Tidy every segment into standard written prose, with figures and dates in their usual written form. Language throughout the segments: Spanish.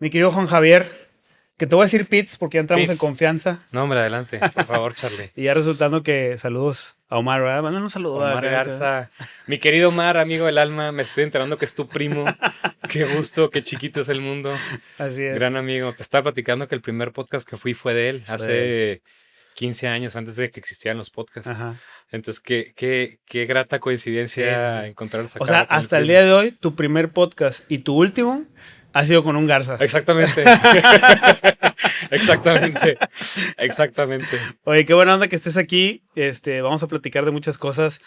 Mi querido Juan Javier, que te voy a decir Pitts porque ya entramos en Pits. confianza No, hombre, adelante, por favor, Charlie. y ya resultando que saludos a Omar, ¿verdad? Mándale un saludo Omar acá. Garza, mi querido Omar, amigo del alma, me estoy enterando que es tu primo. Qué gusto, qué chiquito es el mundo. Así es, Gran amigo. Te estaba platicando que el primer podcast que fui fue de él, fue de él. hace 15 años, antes de que existieran los podcasts. Ajá. Entonces, qué grata Sí, sí, coincidencia sí. encontrarnos O sea, acá con el hasta el día primo. de hoy, tu primer podcast y tu último ha sido con un Garza. Exactamente. Exactamente. Exactamente. Oye, qué buena onda que estés aquí. Vamos a platicar de muchas cosas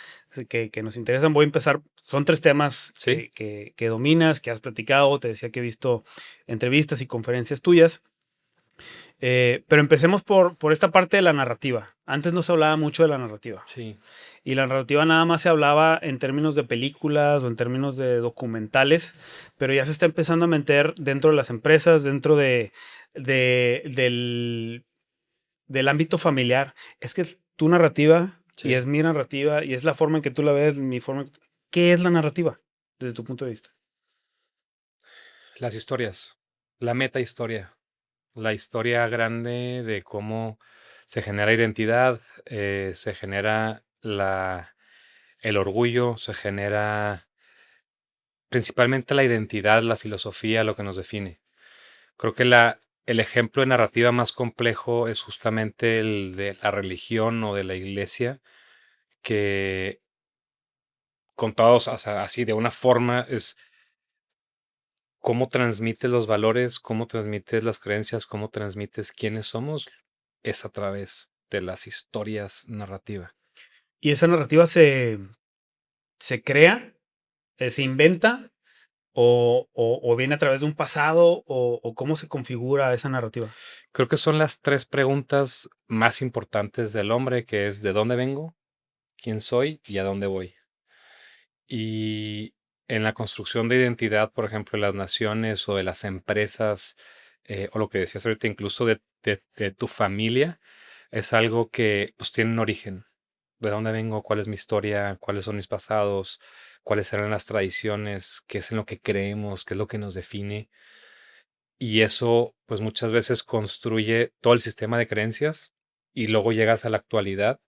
que nos interesan. Voy a empezar. Son tres temas Sí, que dominas, que has platicado. Te decía que he visto entrevistas y conferencias tuyas. Pero empecemos por esta parte de la narrativa. Antes no se hablaba mucho de la narrativa. sí. Y la narrativa nada más se hablaba en términos de películas o en términos de documentales, pero ya se está empezando a meter dentro de las empresas, dentro del, del ámbito familiar. Es que es tu narrativa y Sí. es mi narrativa y es la forma en que tú la ves, mi forma. ¿Qué es la narrativa desde tu punto de vista? Las historias. La meta historia. La historia grande de cómo se genera identidad, se genera el orgullo, se genera principalmente la identidad, la filosofía, lo que nos define. Creo que el ejemplo de narrativa más complejo es justamente el de la religión o de la iglesia, que contados, o sea, así de una forma es cómo transmites los valores, cómo transmites las creencias, cómo transmites quiénes somos, es a través de las historias narrativa. Y esa narrativa se crea, se inventa o viene a través de un pasado o cómo se configura esa narrativa. Creo que son las tres preguntas más importantes del hombre, que es de dónde vengo, quién soy y a dónde voy. Y en la construcción de identidad, por ejemplo, de las naciones o de las empresas, o lo que decías ahorita, incluso de tu familia, es algo que pues tiene un origen. ¿De dónde vengo? ¿Cuál es mi historia? ¿Cuáles son mis pasados? ¿Cuáles serán las tradiciones? ¿Qué es en lo que creemos? ¿Qué es lo que nos define? Y eso, pues muchas veces construye todo el sistema de creencias y luego llegas a la actualidad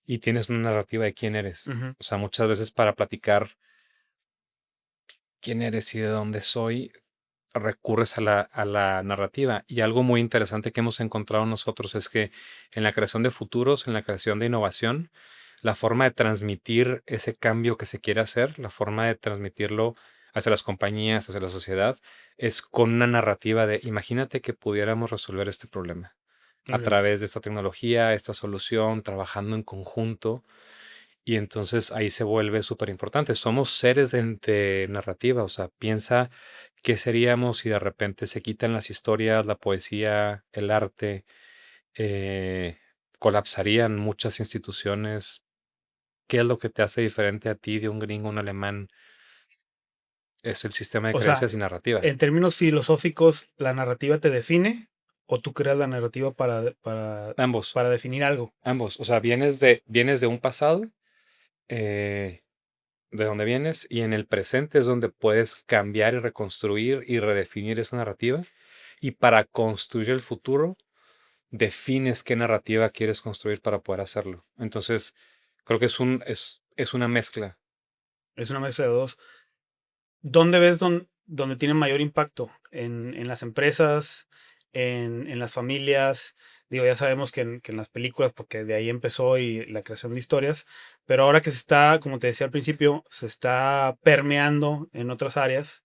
y tienes una narrativa de quién eres. Ujú. O sea, muchas veces para platicar quién eres y de dónde soy, recurres a la narrativa. Y algo muy interesante que hemos encontrado nosotros es que en la creación de futuros, en la creación de innovación, la forma de transmitir ese cambio que se quiere hacer, la forma de transmitirlo hacia las compañías, hacia la sociedad, es con una narrativa de imagínate que pudiéramos resolver este problema a Ok. través de esta tecnología, esta solución, trabajando en conjunto. Y entonces ahí se vuelve súper importante. Somos seres de narrativa, o sea, piensa qué seríamos si de repente se quitan las historias, la poesía, el arte, eh, colapsarían muchas instituciones. ¿Qué es lo que te hace diferente a ti de un gringo, un alemán? Es el sistema de O sea, creencias y narrativa. en términos filosóficos, ¿la narrativa te define o tú creas la narrativa Ambos, para definir algo? ambos. O sea, vienes de un pasado, eh, de donde vienes, y en el presente es donde puedes cambiar y reconstruir y redefinir esa narrativa. Y para construir el futuro, defines qué narrativa quieres construir para poder hacerlo. Entonces, creo que es una mezcla. Es una mezcla de dos. ¿Dónde ves donde tiene mayor impacto? En las empresas, en las familias. Digo, ya sabemos que en las películas, porque de ahí empezó y la creación de historias, pero ahora que se está, como te decía al principio, se está permeando en otras áreas,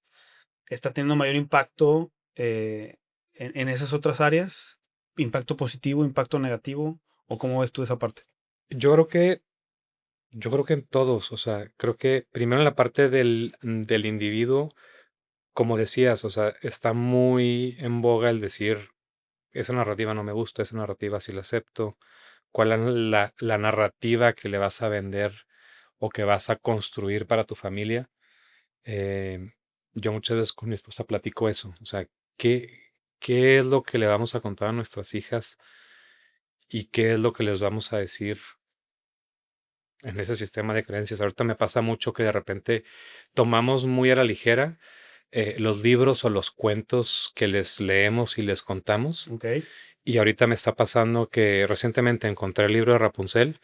está teniendo mayor impacto en esas otras áreas, impacto positivo, impacto negativo, o cómo ves tú esa parte. Yo creo que, yo creo que en todos, o sea, creo que primero en la parte del individuo, como decías, o sea, está muy en boga el decir, esa narrativa no me gusta, esa narrativa sí la acepto. ¿Cuál es la narrativa que le vas a vender o que vas a construir para tu familia? Eh, yo muchas veces con mi esposa platico eso, o sea, ¿qué es lo que le vamos a contar a nuestras hijas y qué es lo que les vamos a decir en ese sistema de creencias? Ahorita me pasa mucho que de repente tomamos muy a la ligera los libros o los cuentos que les leemos y les contamos. Ok. Y ahorita me está pasando que recientemente encontré el libro de Rapunzel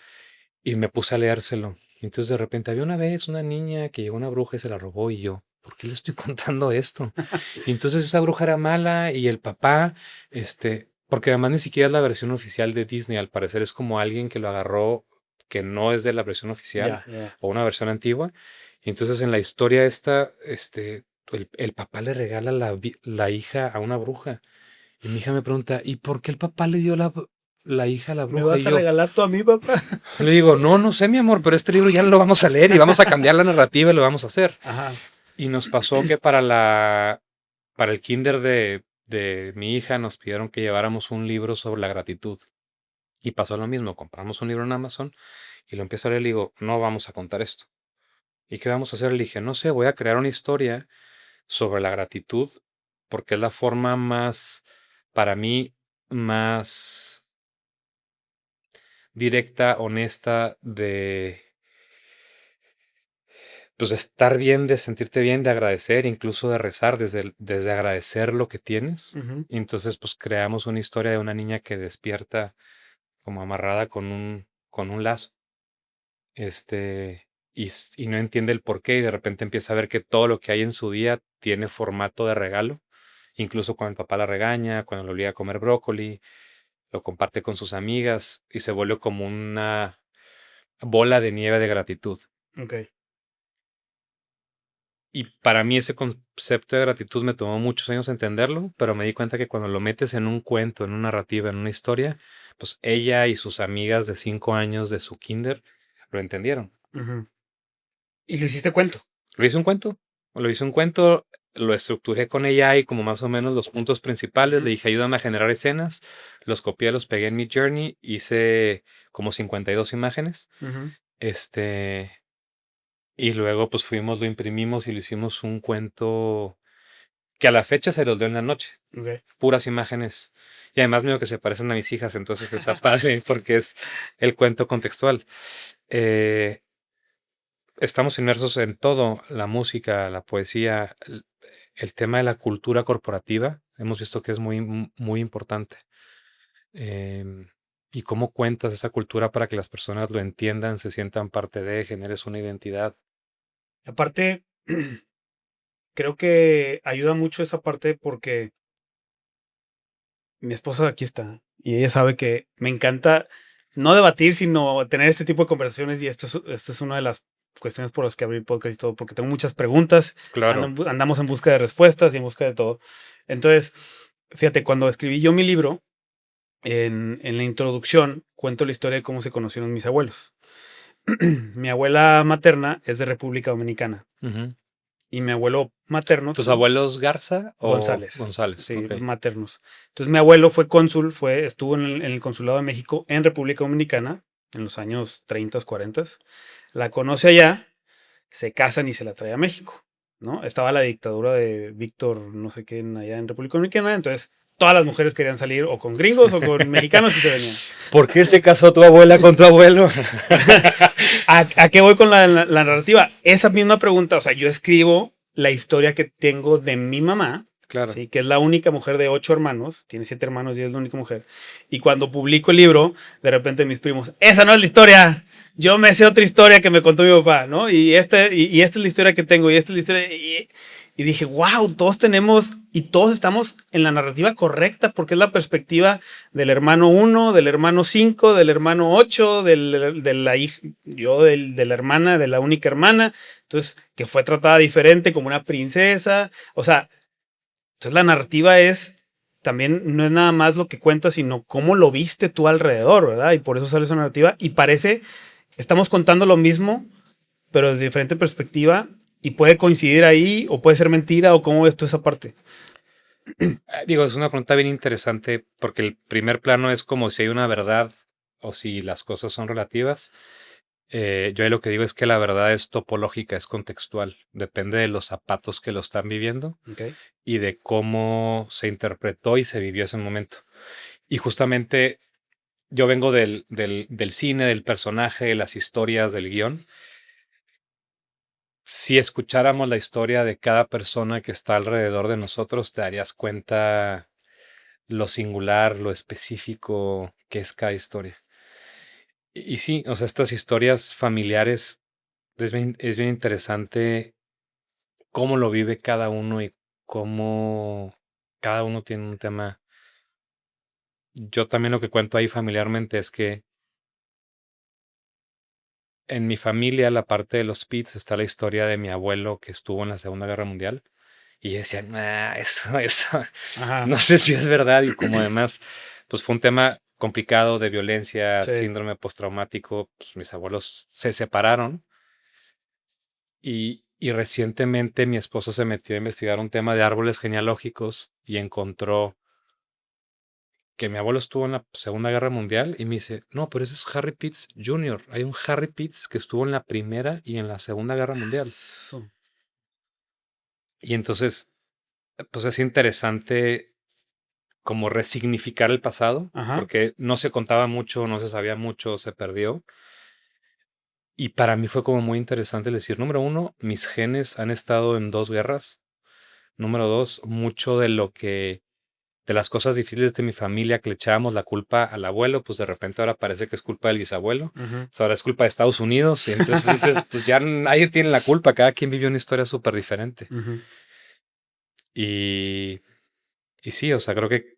y me puse a leérselo. Y entonces de repente había una vez una niña que llegó una bruja y se la robó y yo, ¿por qué le estoy contando esto? Y entonces esa bruja era mala y el papá, porque además ni siquiera es la versión oficial de Disney, al parecer es como alguien que lo agarró que no es de la versión oficial Ya, ya. o una versión antigua. Y entonces en la historia esta, el papá le regala la hija a una bruja. Y mi hija me pregunta, ¿y por qué el papá le dio la hija a la ¿Me bruja? Y vas a yo regalar tú a mí, papá? le digo, no, no sé, mi amor, pero este libro ya lo vamos a leer y vamos a cambiar la narrativa y lo vamos a hacer. Ajá. Y nos pasó que para el kinder de mi hija nos pidieron que lleváramos un libro sobre la gratitud. Y pasó lo mismo, compramos un libro en Amazon y lo empiezo a leer y le digo, no vamos a contar esto. ¿Y qué vamos a hacer? Le dije, no sé, voy a crear una historia sobre la gratitud porque es la forma más, para mí, más directa, honesta pues, de estar bien, de sentirte bien, de agradecer, incluso de rezar, desde agradecer lo que tienes. Ujú. Y entonces, pues creamos una historia de una niña que despierta como amarrada con un lazo, y no entiende el por qué, y de repente empieza a ver que todo lo que hay en su día tiene formato de regalo, incluso cuando el papá la regaña, cuando le obliga a comer brócoli, lo comparte con sus amigas y se vuelve como una bola de nieve de gratitud. Ok. Y para mí ese concepto de gratitud me tomó muchos años entenderlo, pero me di cuenta que cuando lo metes en un cuento, en una narrativa, en una historia, pues ella y sus amigas de 5 años de su kinder lo entendieron. Ujú. Y lo hiciste cuento. Lo hice un cuento, lo hice un cuento, lo estructuré con ella y como más o menos los puntos principales, le dije ayúdame a generar escenas, los copié, los pegué en mi journey, hice como 52 imágenes, Ujú. este, y luego pues fuimos, lo imprimimos y lo hicimos un cuento que a la fecha se los leo en la noche, Ok. puras imágenes. Y además medio que se parecen a mis hijas, entonces está padre porque es el cuento contextual. Eh, Estamos inmersos en todo, la música, la poesía, el tema de la cultura corporativa. Hemos visto que es muy, muy importante. Em, y cómo cuentas esa cultura para que las personas lo entiendan, se sientan parte de, generes una identidad. Aparte, creo que ayuda mucho esa parte porque mi esposa aquí está y ella sabe que me encanta no debatir, sino tener este tipo de conversaciones y esto es una de las cuestiones por las que abrí el podcast y todo, porque tengo muchas preguntas, Claro. andamos en busca de respuestas y en busca de todo. Entonces, fíjate, cuando escribí yo mi libro, en la introducción cuento la historia de cómo se conocieron mis abuelos. Mi abuela materna es de República Dominicana Ujú. y mi abuelo materno, ¿Tus abuelos Garza o González, González? sí, Ok. maternos. Entonces mi abuelo fue cónsul, estuvo en el Consulado de México en República Dominicana en los años 30, 40. La conoce allá, se casan y se la trae a México, ¿no? Estaba la dictadura de Víctor, no sé qué, allá en República Dominicana, entonces todas las mujeres querían salir o con gringos o con mexicanos y se venían. ¿Por qué se casó tu abuela con tu abuelo? ¿A qué voy con la narrativa? Esa misma pregunta, o sea, yo escribo la historia que tengo de mi mamá, Claro. ¿sí? Que es la única mujer de 8 hermanos, tiene 7 hermanos y es la única mujer. Y cuando publico el libro, de repente mis primos, esa no es la historia, yo me sé otra historia que me contó mi papá, ¿no? Y esta es la historia que tengo, y esta es la historia. Y dije, wow, todos tenemos y todos estamos en la narrativa correcta, porque es la perspectiva del hermano 1, del hermano 5, del hermano 8, de la hija, yo de la hermana, de la única hermana, entonces, que fue tratada diferente como una princesa, o sea, entonces la narrativa es también no es nada más lo que cuentas, sino cómo lo viste tú alrededor, ¿verdad? Y por eso sale esa narrativa. Y parece, estamos contando lo mismo, pero desde diferente perspectiva. Y puede coincidir ahí, o puede ser mentira, o cómo ves tú esa parte. Digo, es una pregunta bien interesante porque el primer plano es como si hay una verdad o si las cosas son relativas. Yo ahí lo que digo es que la verdad es topológica, es contextual. Depende de los zapatos que lo están viviendo Okay. y de cómo se interpretó y se vivió ese momento. Y justamente yo vengo del cine, del personaje, de las historias, del guión. si escucháramos la historia de cada persona que está alrededor de nosotros, te darías cuenta lo singular, lo específico que es cada historia. Y sí, o sea, estas historias familiares es bien interesante cómo lo vive cada uno y cómo cada uno tiene un tema. Yo también lo que cuento ahí familiarmente es que en mi familia, la parte de los Pitts, está la historia de mi abuelo que estuvo en la Segunda Guerra Mundial. Y yo decía, nah, eso, Ajá, no sé si es verdad. Y como además, pues fue un tema complicado de violencia, sí. síndrome postraumático, pues mis abuelos se separaron. Y recientemente mi esposa se metió a investigar un tema de árboles genealógicos y encontró que mi abuelo estuvo en la Segunda Guerra Mundial y me dice, no, pero ese es Harry Pitts Jr. Hay un Harry Pitts que estuvo en la Primera y en la Segunda Guerra Mundial. Su- Y entonces, pues es interesante como resignificar el pasado, Ajá. porque no se contaba mucho, no se sabía mucho, se perdió. Y para mí fue como muy interesante decir, número uno, mis genes han estado en dos guerras. Número dos, mucho de las cosas difíciles de mi familia que le echábamos la culpa al abuelo, pues de repente ahora parece que es culpa del bisabuelo. Ujú. O sea, ahora es culpa de Estados Unidos. Y entonces dices, pues ya nadie tiene la culpa, cada quien vivió una historia súper diferente. Ujú. Y, y sí, o sea, creo que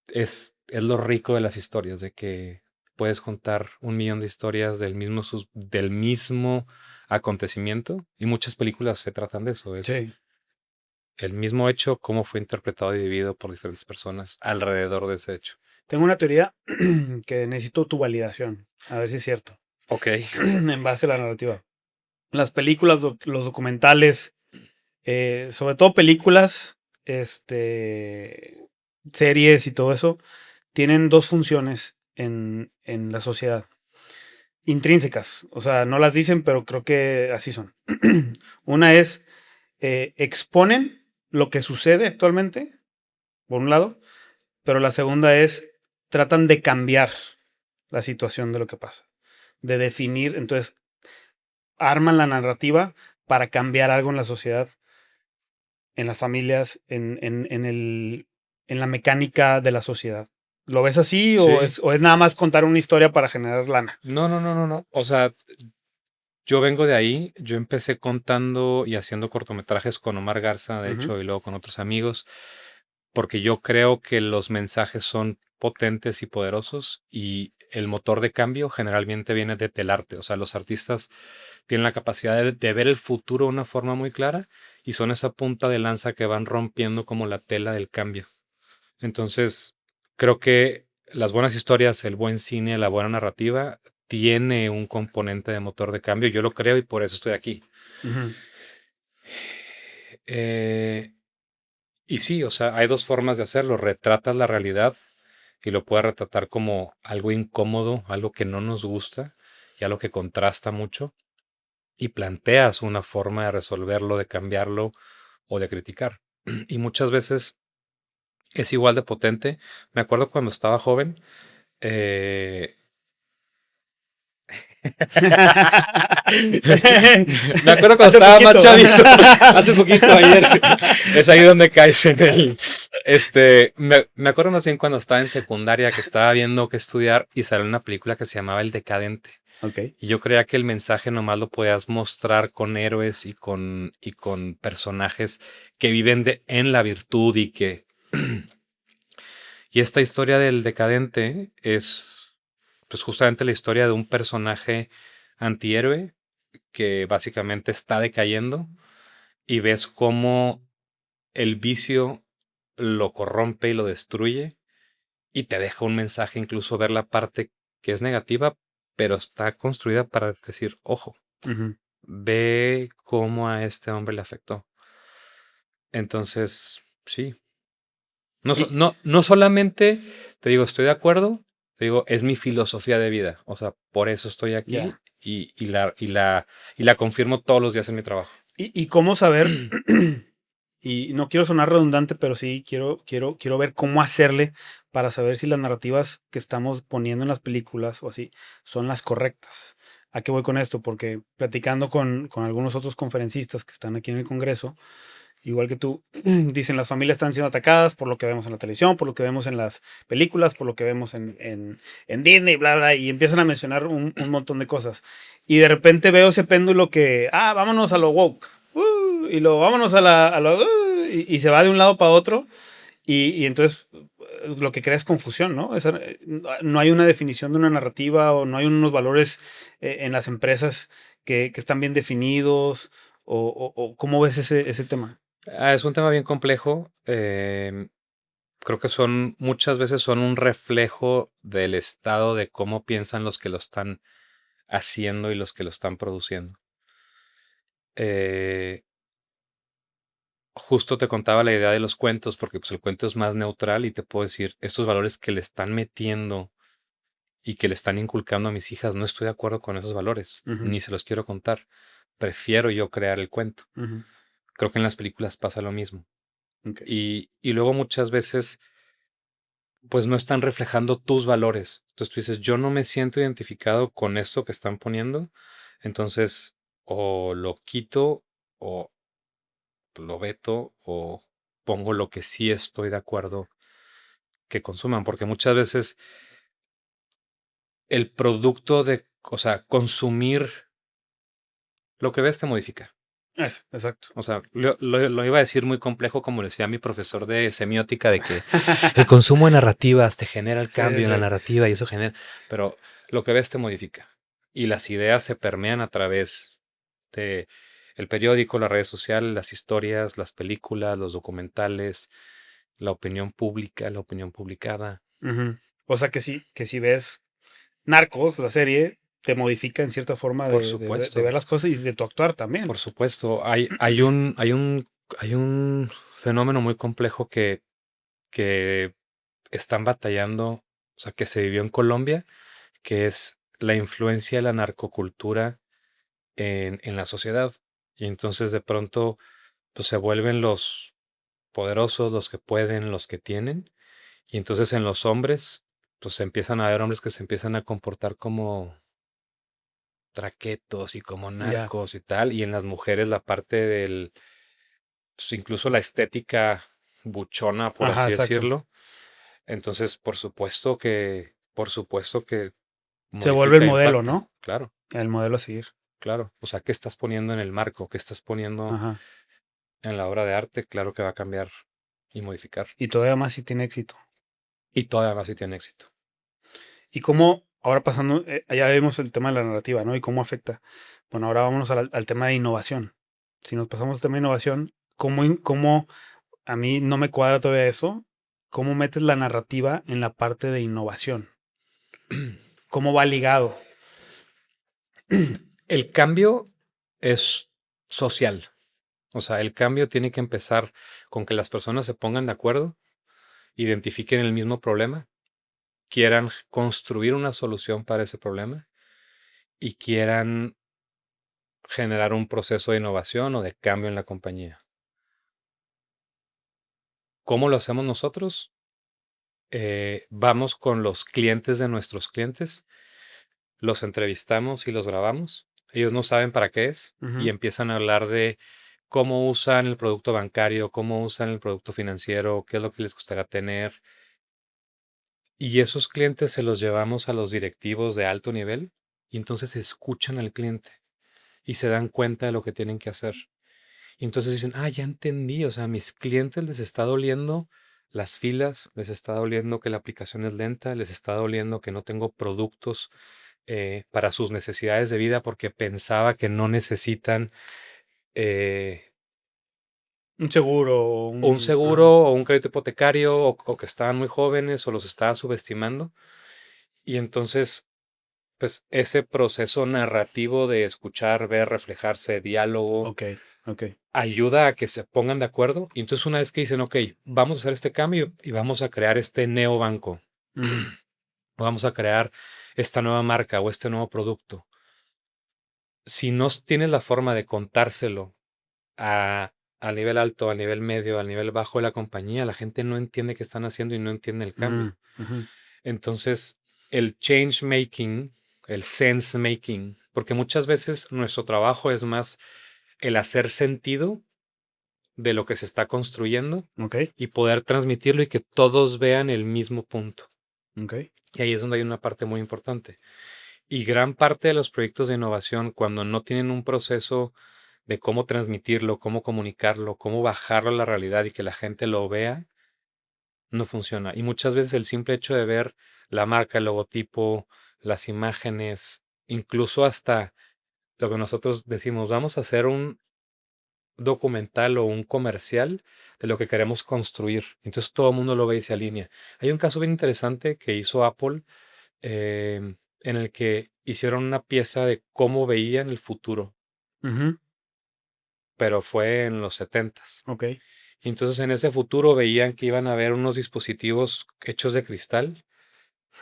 es lo rico de las historias, de que puedes contar 1 millón de historias del mismo acontecimiento. Y muchas películas se tratan de eso, es Sí. el mismo hecho, cómo fue interpretado y vivido por diferentes personas alrededor de ese hecho. Tengo una teoría que necesito tu validación. A ver si es cierto. Ok. En base a la narrativa. Las películas, los documentales, sobre todo películas, series y todo eso, tienen dos funciones en la sociedad. Intrínsecas. O sea, no las dicen, pero creo que así son. Una es, exponen lo que sucede actualmente, por un lado, pero la segunda es, tratan de cambiar la situación de lo que pasa. De definir, entonces, arman la narrativa para cambiar algo en la sociedad, en las familias, en la mecánica de la sociedad. ¿Lo ves así Sí. o es nada más contar una historia para generar lana? No, no, no, no, no. O sea, yo vengo de ahí. Yo empecé contando y haciendo cortometrajes con Omar Garza, de Ujú, hecho, y luego con otros amigos, porque yo creo que los mensajes son potentes y poderosos y el motor de cambio generalmente viene del arte. O sea, los artistas tienen la capacidad de ver el futuro de una forma muy clara y son esa punta de lanza que van rompiendo como la tela del cambio. Entonces, creo que las buenas historias, el buen cine, la buena narrativa, tiene un componente de motor de cambio. Yo lo creo y por eso estoy aquí. ujú. Eh, y sí, o sea, hay dos formas de hacerlo. Retratas la realidad y lo puedes retratar como algo incómodo, algo que no nos gusta y algo que contrasta mucho. Y planteas una forma de resolverlo, de cambiarlo o de criticar. Y muchas veces es igual de potente. Me acuerdo cuando estaba joven. eh, Me acuerdo cuando Hace estaba más poquito. chavito, hace poquito ayer. Es ahí donde caes en el. Me acuerdo más bien cuando estaba en secundaria que estaba viendo qué estudiar y salió una película que se llamaba El Decadente. Ok. Y yo creía que el mensaje nomás lo podías mostrar con héroes y con personajes que viven en la virtud y esta historia del decadente es pues justamente la historia de un personaje antihéroe que básicamente está decayendo y ves cómo el vicio lo corrompe y lo destruye y te deja un mensaje, incluso ver la parte que es negativa, pero está construida para decir, ojo, Ujú. ve cómo a este hombre le afectó. Entonces, sí. Y, No solamente te digo, estoy de acuerdo, te digo, es mi filosofía de vida. O sea, por eso estoy aquí ya. y la confirmo todos los días en mi trabajo. Y cómo saber, y no quiero sonar redundante, pero sí quiero ver cómo hacerle para saber si las narrativas que estamos poniendo en las películas o así son las correctas. ¿A qué voy con esto? Porque platicando con algunos otros conferencistas que están aquí en el Congreso, igual que tú, dicen las familias están siendo atacadas por lo que vemos en la televisión, por lo que vemos en las películas, por lo que vemos en Disney, bla, bla, y empiezan a mencionar un montón de cosas. Y de repente veo ese péndulo que, vámonos a lo woke, y luego vámonos a lo, y se va de un lado para otro, y entonces lo que crea es confusión, ¿no? No hay una definición de una narrativa o no hay unos valores en las empresas que están bien definidos, o ¿cómo ves ese tema? Es un tema bien complejo. Creo que muchas veces son un reflejo del estado de cómo piensan los que lo están haciendo y los que lo están produciendo. Eh, Justo te contaba la idea de los cuentos, porque pues el cuento es más neutral y te puedo decir, estos valores que le están metiendo y que le están inculcando a mis hijas, no estoy de acuerdo con esos valores, Ujú, ni se los quiero contar. Prefiero yo crear el cuento. ujú, Creo que en las películas pasa lo mismo. ok. Y luego muchas veces, pues no están reflejando tus valores. Entonces tú dices, yo no me siento identificado con esto que están poniendo, entonces o lo quito o lo veto o pongo lo que sí estoy de acuerdo que consuman, porque muchas veces el producto o sea, consumir lo que ves te modifica. Eso, exacto. O sea, lo iba a decir muy complejo, como decía mi profesor de semiótica, de que el consumo de narrativas te genera el Sí, sí, cambio en la sí. narrativa y eso genera, pero lo que ves te modifica. Y las ideas se permean a través de el periódico, las redes sociales, las historias, las películas, los documentales, la opinión pública, la opinión publicada. Ujú. O sea que si ves Narcos, la serie, te modifica en cierta forma Por de ver supuesto, las cosas y de tu actuar también. por supuesto. Hay un fenómeno muy complejo que están batallando, o sea, que se vivió en Colombia, que es la influencia de la narcocultura en la sociedad. Y entonces de pronto, pues se vuelven los poderosos, los que pueden, los que tienen. Y entonces en los hombres, pues se empiezan a ver hombres que se empiezan a comportar como traquetos y como Ya, narcos y tal. Y en las mujeres la parte pues incluso la estética buchona, por ajá, así exacto. decirlo. Entonces, por supuesto que Se vuelve el modifica e modelo, impacta. ¿no? Claro, El modelo a seguir. claro. O sea, ¿qué estás poniendo en el marco? ¿Qué estás poniendo Ajá. en la obra de arte? Claro que va a cambiar y modificar. Y todavía más si tiene éxito. Y todavía más si tiene éxito. Y cómo, ahora pasando, ya vimos el tema de la narrativa, ¿no? Y cómo afecta. Bueno, ahora vámonos al tema de innovación. Si nos pasamos al tema de innovación, ¿cómo a mí no me cuadra todavía eso? ¿Cómo metes la narrativa en la parte de innovación? ¿Cómo va ligado? El cambio es social. O sea, el cambio tiene que empezar con que las personas se pongan de acuerdo, identifiquen el mismo problema, quieran construir una solución para ese problema y quieran generar un proceso de innovación o de cambio en la compañía. ¿Cómo lo hacemos nosotros? Vamos con los clientes de nuestros clientes, los entrevistamos y los grabamos. Ellos no saben para qué es y Ujú. empiezan a hablar de cómo usan el producto bancario, cómo usan el producto financiero, qué es lo que les gustaría tener. Y esos clientes se los llevamos a los directivos de alto nivel y entonces escuchan al cliente y se dan cuenta de lo que tienen que hacer. Y entonces dicen, ya entendí, o sea, a mis clientes les está doliendo las filas, les está doliendo que la aplicación es lenta, les está doliendo que no tengo productos para sus necesidades de vida porque pensaba que no necesitan eh, Un seguro, un ajá. seguro o un crédito hipotecario o que estaban muy jóvenes o los estaba subestimando. Y entonces, pues ese proceso narrativo de escuchar, ver, reflejarse, diálogo, Ok, ok. ayuda a que se pongan de acuerdo. Y entonces una vez que dicen, ok, vamos a hacer este cambio y vamos a crear este neobanco, Ujú. o vamos a crear esta nueva marca o este nuevo producto. Si no tienes la forma de contárselo al nivel alto, al nivel medio, al nivel bajo de la compañía, la gente no entiende qué están haciendo y no entiende el Mm, cambio. ujú. Entonces, el change making, el sense making, Porque muchas veces nuestro trabajo es más el hacer sentido de lo que se está construyendo Ok, y poder transmitirlo y que todos vean el mismo punto. ok. Y ahí es donde hay una parte muy importante. Y gran parte de los proyectos de innovación, cuando no tienen un proceso de cómo transmitirlo, cómo comunicarlo, cómo bajarlo a la realidad y que la gente lo vea, no funciona. Y muchas veces el simple hecho de ver la marca, el logotipo, las imágenes, incluso hasta lo que nosotros decimos, vamos a hacer un documental o un comercial de lo que queremos construir. Entonces todo el mundo lo ve y se alinea. Hay un caso bien interesante que hizo Apple, en el que hicieron una pieza de cómo veían el futuro, Ujú, pero fue en los 70s. ok. Y entonces en ese futuro veían que iban a haber unos dispositivos hechos de cristal,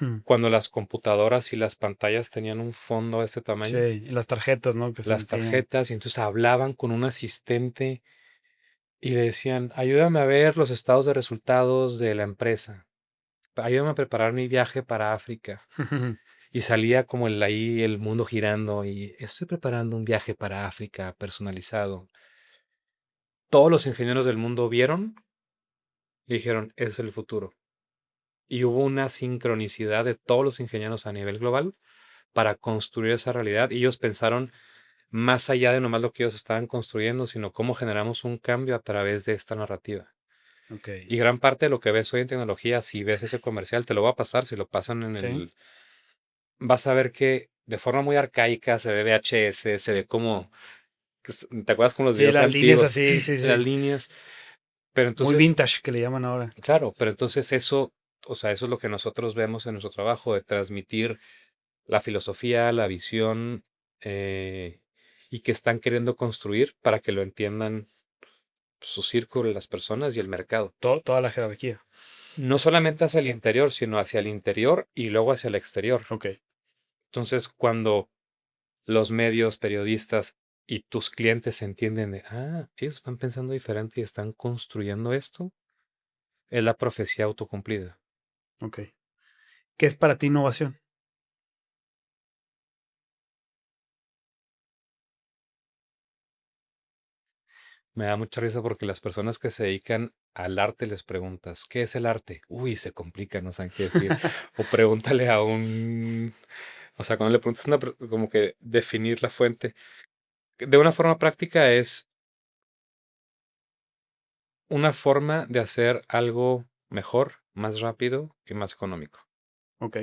Hmm. cuando las computadoras y las pantallas tenían un fondo de este Sí, tamaño, y las tarjetas, ¿no? Que se las metían. tarjetas, y entonces hablaban con un asistente y le decían, ayúdame a ver los estados de resultados de la empresa, ayúdame a preparar mi viaje para África. Y salía como ahí el mundo girando y estoy preparando un viaje para África personalizado. Todos los ingenieros del mundo vieron y dijeron, es el futuro. Y hubo una sincronicidad de todos los ingenieros a nivel global para construir esa realidad. Y ellos pensaron más allá de nomás lo que ellos estaban construyendo, sino cómo generamos un cambio a través de esta narrativa. Ok. Y gran parte de lo que ves hoy en tecnología, si ves ese comercial, te lo va a pasar, si lo pasan en Sí. el... Vas a ver que de forma muy arcaica se ve VHS, se ve como... ¿Te acuerdas con los Sí, videos las líneas antiguos? así, sí, Las sí. líneas. Pero Muy entonces, vintage que le llaman ahora. claro, pero entonces eso, o sea, eso es lo que nosotros vemos en nuestro trabajo, de transmitir la filosofía, la visión, eh, y que están queriendo construir para que lo entiendan su círculo, las personas y el mercado. Toda la jerarquía. No solamente hacia el interior, sino hacia el interior y luego hacia el exterior. Ok. Entonces, cuando los medios, periodistas y tus clientes entienden de, ellos están pensando diferente y están construyendo esto, es la profecía autocumplida. Ok. ¿Qué es para ti innovación? Me da mucha risa porque las personas que se dedican al arte les preguntas, ¿qué es el arte? Uy, se complica, no saben qué decir. O pregúntale a o sea, cuando le preguntas como que definir la fuente. De una forma práctica es una forma de hacer algo mejor, más rápido y más económico. Ok.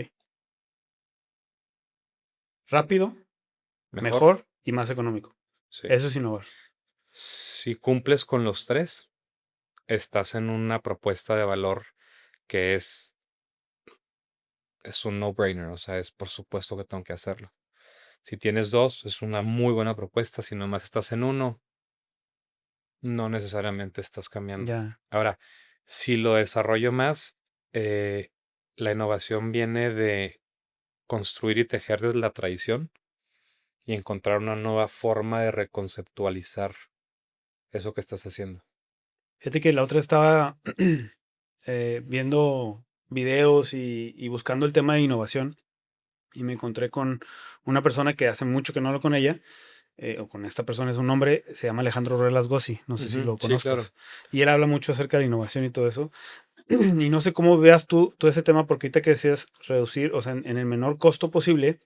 Rápido, Mejor, mejor y más económico. sí. Eso es innovar. Si cumples con los tres, estás en una propuesta de valor que es un no-brainer, o sea, es por supuesto que tengo que hacerlo. Si tienes dos, es una muy buena propuesta. Si nomás estás en uno, no necesariamente estás cambiando. Ya. Ahora, si lo desarrollo más, eh, la innovación viene de construir y tejer desde la tradición y encontrar una nueva forma de reconceptualizar eso que estás haciendo. Fíjate que la otra estaba viendo videos y buscando el tema de innovación y me encontré con una persona que hace mucho que no hablo con ella, o con esta persona, es un hombre, se llama Alejandro Ruelas Gossi, no sé si Ujú, lo sí, claro. conozcas. Y él habla mucho acerca de la innovación y todo eso. Y no sé cómo veas tú ese tema, porque ahorita que decías reducir, o sea, en el menor costo posible,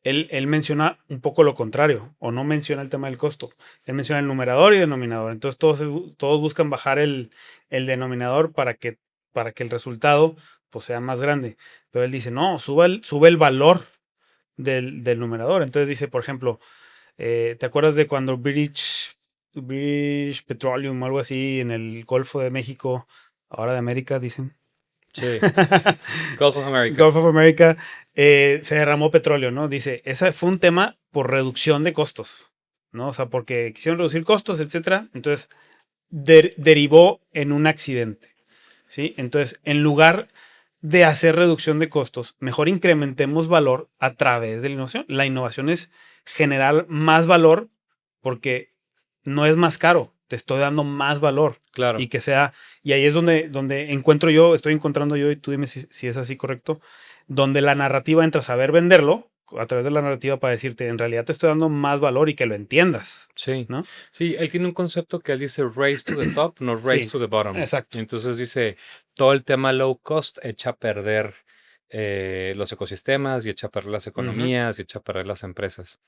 él menciona un poco lo contrario, o no menciona el tema del costo. Él menciona el numerador y denominador. Entonces todos buscan bajar el denominador para que el resultado pues, sea más grande. Pero él dice, no, sube el valor del numerador. Entonces dice, por ejemplo, ¿te acuerdas de cuando British Petroleum o algo así en el Golfo de México, ahora de América, dicen? Sí. Gulf of America. Gulf of America, se derramó petróleo, ¿no? Dice, ese fue un tema por reducción de costos, ¿no? O sea, porque quisieron reducir costos, etcétera. Entonces, derivó en un accidente, ¿sí? Entonces, en lugar de hacer reducción de costos, mejor incrementemos valor a través de la innovación. La innovación es generar más valor porque no es más caro, te estoy dando más valor y Claro. que sea, y ahí es donde encuentro yo, estoy encontrando yo, y tú dime si es así correcto, donde la narrativa entra a saber venderlo, a través de la narrativa para decirte, en realidad te estoy dando más valor y que lo entiendas, Sí, ¿no? sí, él tiene un concepto que él dice race to the top, no race Sí, to the bottom. exacto. Entonces dice, todo el tema low cost echa a perder los ecosistemas y echa a perder las Ujú, economías y echa a perder las empresas.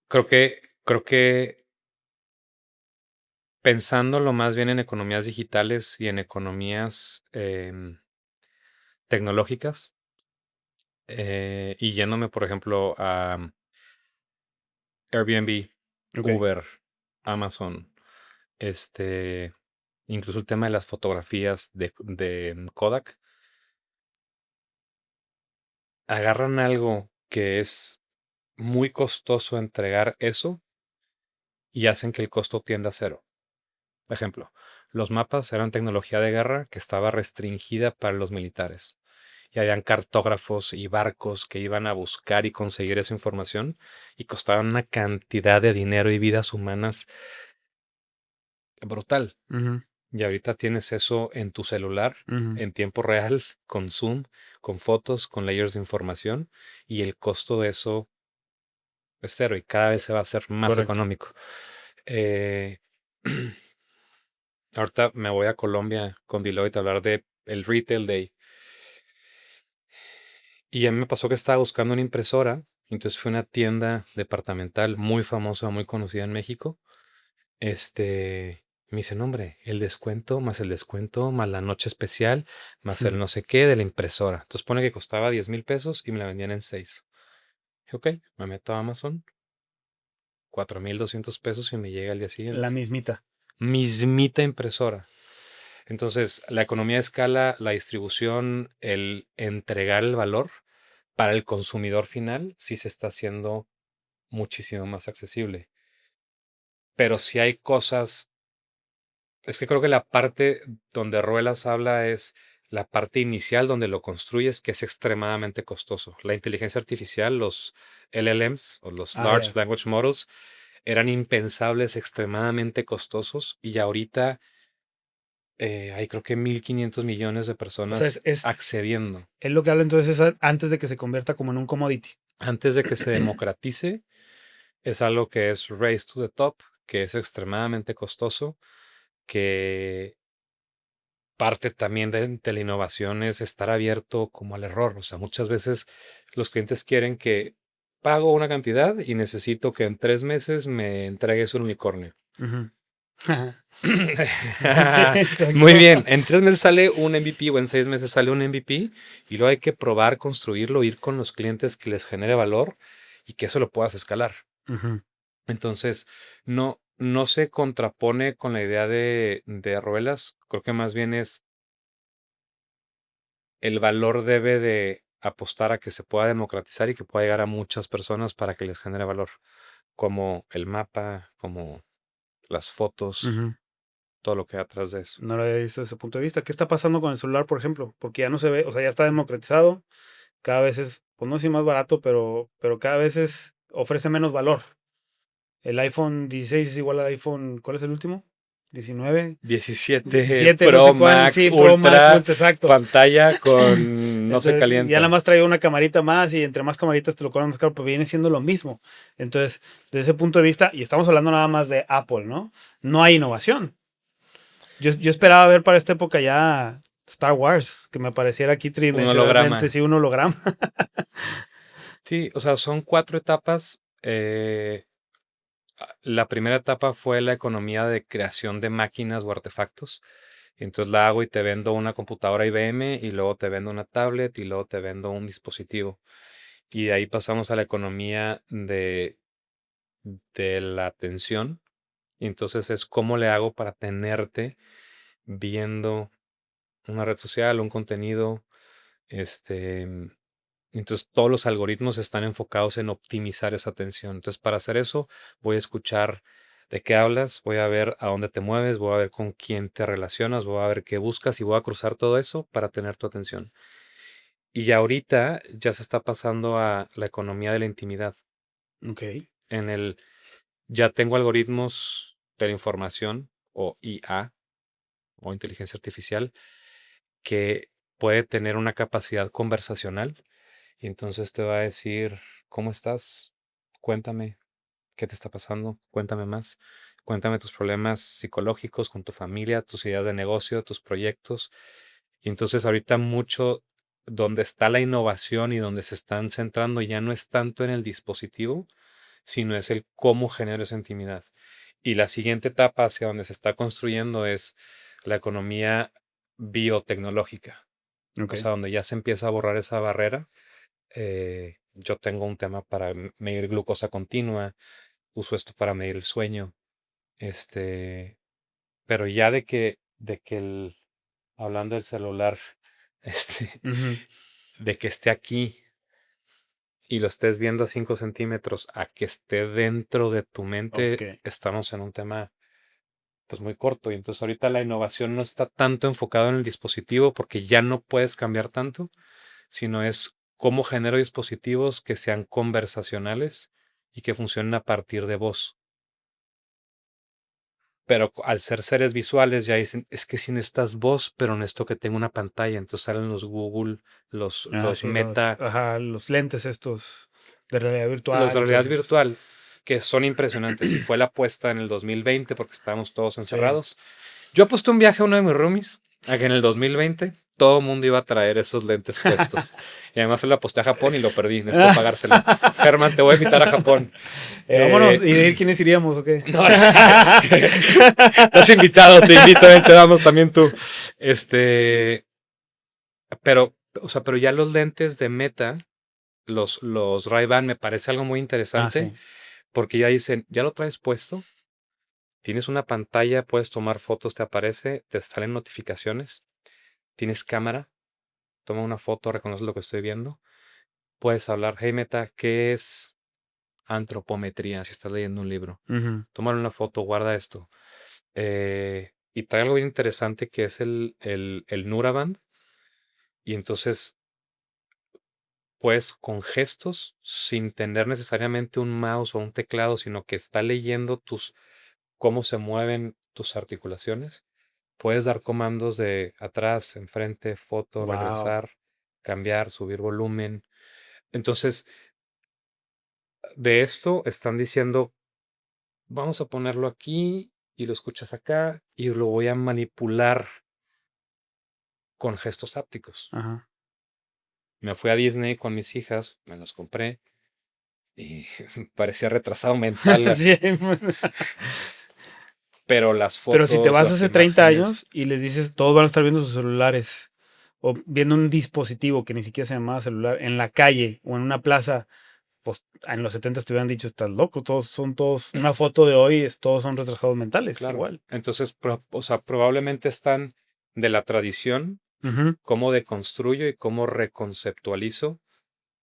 Creo que pensándolo más bien en economías digitales y en economías tecnológicas, y yéndome, por ejemplo, a Airbnb, ok, Uber, Amazon, este, incluso el tema de las fotografías de Kodak, agarran algo que es muy costoso entregar eso y hacen que el costo tienda a cero. Por ejemplo, los mapas eran tecnología de guerra que estaba restringida para los militares. Y habían cartógrafos y barcos que iban a buscar y conseguir esa información y costaban una cantidad de dinero y vidas humanas brutal. ujú, Y ahorita tienes eso en tu celular, ujú, en tiempo real, con zoom, con fotos, con layers de información, y el costo de eso es cero y cada vez se va a hacer más correcto. económico. Eh, ahorita me voy a Colombia con Deloitte a hablar de el Retail Day. Y a mí me pasó que estaba buscando una impresora. Entonces fue una tienda departamental muy famosa, muy conocida en México. Me dice, no, hombre, el descuento, más la noche especial, más el Ujú. no sé qué de la impresora. Entonces pone que costaba 10,000 pesos y me la vendían en 6. Dije, ok, me meto a Amazon, 4,200 pesos y me llega al día La siguiente. mismita. Mismita impresora. Entonces, la economía de escala, la distribución, el entregar el valor para el consumidor final, sí se está haciendo muchísimo más accesible. Pero si hay cosas, es que creo que la parte donde Ruelas habla es la parte inicial donde lo construyes, que es extremadamente costoso. La inteligencia artificial, los LLMs o los Ah, Large ya. Language Models, eran impensables, extremadamente costosos, y ahorita hay creo que 1,500 millones de O sea, personas accediendo. es lo que habla entonces antes de que se convierta como en un commodity. Antes de que se democratice, es algo que es race to the top, que es extremadamente costoso, que parte también de la innovación es estar abierto como al error. O sea, muchas veces los clientes quieren que pago una cantidad y necesito que en 3 meses me entregues un unicornio. Ujú. Sí, Muy exacto. bien, en 3 meses sale un MVP o en 6 meses sale un MVP y luego hay que probar, construirlo, ir con los clientes que les genere valor y que eso lo puedas escalar. Ujú, Entonces, no se contrapone con la idea de Ruelas, creo que más bien es el valor debe de apostar a que se pueda democratizar y que pueda llegar a muchas personas para que les genere valor, como el mapa, como las fotos, ujú. todo lo que hay atrás de eso. No lo había visto desde ese punto de vista. ¿Qué está pasando con el celular, por ejemplo? Porque ya no se ve, o sea, ya está democratizado, cada vez es, pues no sé si más barato, pero cada vez ofrece menos valor. El iPhone 16 es igual al iPhone, ¿cuál es el último? 19, 17 17, no sé Pro cuál, Max sí, Pro Max Ultra, Ultra, exacto. pantalla con no se Entonces, ya nada calienta. más trae una camarita más y entre más camaritas te lo cobran más caro, pues viene siendo lo mismo. Entonces, desde ese punto de vista, y estamos hablando nada más de Apple, ¿no? No hay innovación. Yo esperaba ver para esta época ya Star Wars, que me apareciera aquí Un tridimensionalmente, holograma. sí, un holograma. Sí, o sea, son 4 etapas. La primera etapa fue la economía de creación de máquinas o artefactos. Entonces la hago y te vendo una computadora IBM y luego te vendo una tablet y luego te vendo un dispositivo. Y de ahí pasamos a la economía de la atención. Y entonces es cómo le hago para tenerte viendo una red social, un contenido. Este, entonces todos los algoritmos están enfocados en optimizar esa atención. Entonces para hacer eso voy a escuchar de qué hablas, voy a ver a dónde te mueves, voy a ver con quién te relacionas, voy a ver qué buscas y voy a cruzar todo eso para tener tu atención. Y ahorita ya se está pasando a la economía de la intimidad. Ok. En el ya tengo algoritmos de la información o IA o inteligencia artificial que puede tener una capacidad conversacional Y entonces te va a decir, ¿cómo estás? Cuéntame, ¿qué te está pasando? Cuéntame más. Cuéntame tus problemas psicológicos con tu familia, tus ideas de negocio, tus proyectos. Y entonces ahorita mucho donde está la innovación y donde se están centrando ya no es tanto en el dispositivo, sino es el cómo genero esa intimidad. Y la siguiente etapa hacia donde se está construyendo es la economía biotecnológica, Ok. o sea, donde ya se empieza a borrar esa barrera. Yo tengo un tema para medir glucosa continua, uso esto para medir el sueño, este, pero ya de que hablando del celular, este, Ujú. de que esté aquí y lo estés viendo a 5 centímetros, a que esté dentro de tu Ok. mente, estamos en un tema pues muy corto. Y entonces ahorita la innovación no está tanto enfocado en el dispositivo porque ya no puedes cambiar tanto, sino es cómo genero dispositivos que sean conversacionales y que funcionen a partir de voz. Pero al ser seres visuales ya dicen, es que si necesitas voz, pero necesito que tenga una pantalla. Entonces salen los Google, Ah, los sí, los, Meta, ajá, los lentes estos de realidad los virtual de y todos realidad estos. virtual, que son impresionantes. Y fue la apuesta en el 2020 porque estábamos todos Sí. encerrados. Yo aposté un viaje a uno de mis roomies a que en el 2020 todo el mundo iba a traer esos lentes puestos. Y además se lo aposté a Japón y lo perdí. Necesito pagárselo. Germán, te voy a invitar a Japón. Vámonos, Eh, ¿y de ir quiénes iríamos o qué? no, estás invitado, te invito, te damos también tú. Este, pero, o sea, pero ya los lentes de Meta, los Ray-Ban, me parece algo muy Ah, interesante sí. porque ya dicen, ya lo traes puesto, tienes una pantalla, puedes tomar fotos, te aparece, te salen notificaciones, tienes cámara, toma una foto, reconoce lo que estoy viendo, puedes hablar, hey Meta, ¿qué es antropometría? Si estás leyendo un libro, Ujú. tómale una foto, guarda esto. Y trae algo bien interesante que es el Nuraband. Y entonces, pues con gestos, sin tener necesariamente un mouse o un teclado, sino que está leyendo cómo se mueven tus articulaciones, puedes dar comandos de atrás, enfrente, foto, Wow. regresar, cambiar, subir volumen. Entonces, de esto están diciendo, vamos a ponerlo aquí y lo escuchas acá y lo voy a manipular con gestos hápticos. Ajá. Me fui a Disney con mis hijas, me los compré y parecía retrasado mental, Sí. pero las Pero si te fotos, vas las hace 30 imágenes, años y les dices, todos van a estar viendo sus celulares o viendo un dispositivo que ni siquiera se llamaba celular en la calle o en una plaza, pues en los 70 te hubieran dicho, estás loco, todos son todos, una foto de hoy, todos son retrasados mentales, claro. igual. Entonces, o sea, probablemente están de la tradición, Ujú. cómo deconstruyo y cómo reconceptualizo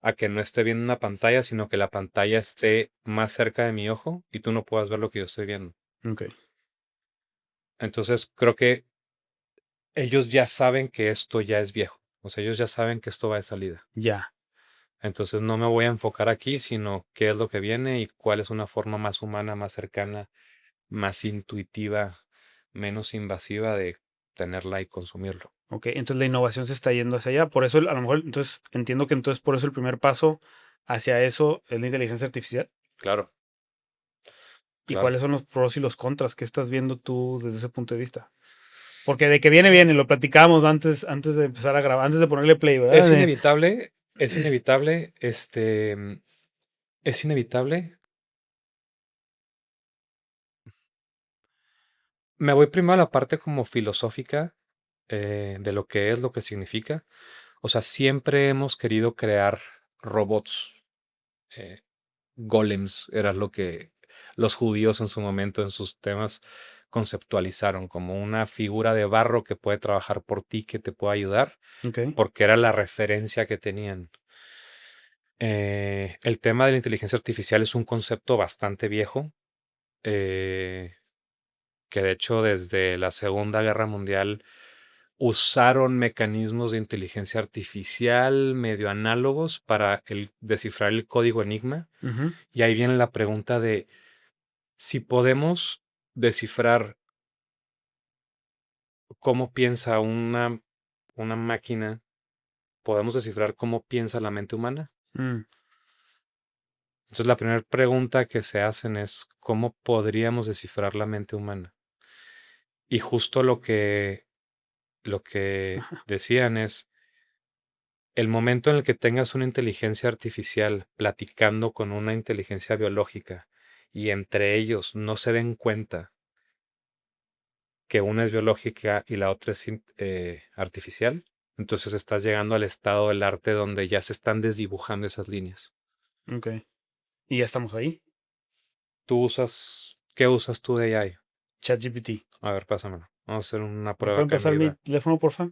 a que no esté viendo una pantalla, sino que la pantalla esté más cerca de mi ojo y tú no puedas ver lo que yo estoy viendo. Ok, Entonces, creo que ellos ya saben que esto ya es viejo. O sea, ellos ya saben que esto va de salida. ya, Entonces no me voy a enfocar aquí, sino qué es lo que viene y cuál es una forma más humana, más cercana, más intuitiva, menos invasiva de tenerla y consumirlo. ok. Entonces la innovación se está yendo hacia allá. Por eso, a lo mejor, entonces, entiendo que entonces por eso el primer paso hacia eso es la inteligencia artificial. Claro, ¿Y claro. cuáles son los pros y los contras que estás viendo tú desde ese punto de vista? Porque de que viene, viene, lo platicamos antes de empezar a grabar, antes de ponerle play, ¿verdad? Es inevitable, es inevitable, es inevitable. Me voy primero a la parte como filosófica de lo que es, lo que significa. O sea, siempre hemos querido crear robots. eh, Golems era lo que los judíos en su momento en sus temas conceptualizaron como una figura de barro que puede trabajar por ti, que te puede ayudar, Ok. porque era la referencia que tenían. El tema de la inteligencia artificial es un concepto bastante viejo, eh, que de hecho desde la Segunda Guerra Mundial usaron mecanismos de inteligencia artificial medio análogos para descifrar el código Enigma. Ujú. Y ahí viene la pregunta de si podemos descifrar cómo piensa una máquina podemos descifrar cómo piensa la mente humana. Mm, Entonces la primera pregunta que se hacen es ¿cómo podríamos descifrar la mente humana? Y justo lo que decían es el momento en el que tengas una inteligencia artificial platicando con una inteligencia biológica y entre ellos no se den cuenta que una es biológica y la otra es artificial, entonces estás llegando al estado del arte donde ya se están desdibujando esas líneas. ok. Y ya estamos ahí. ¿Qué usas tú de AI? ChatGPT. A ver, pásamelo. Vamos a hacer una ¿Me prueba pueden acá en pasar mi vivo. teléfono, porfa?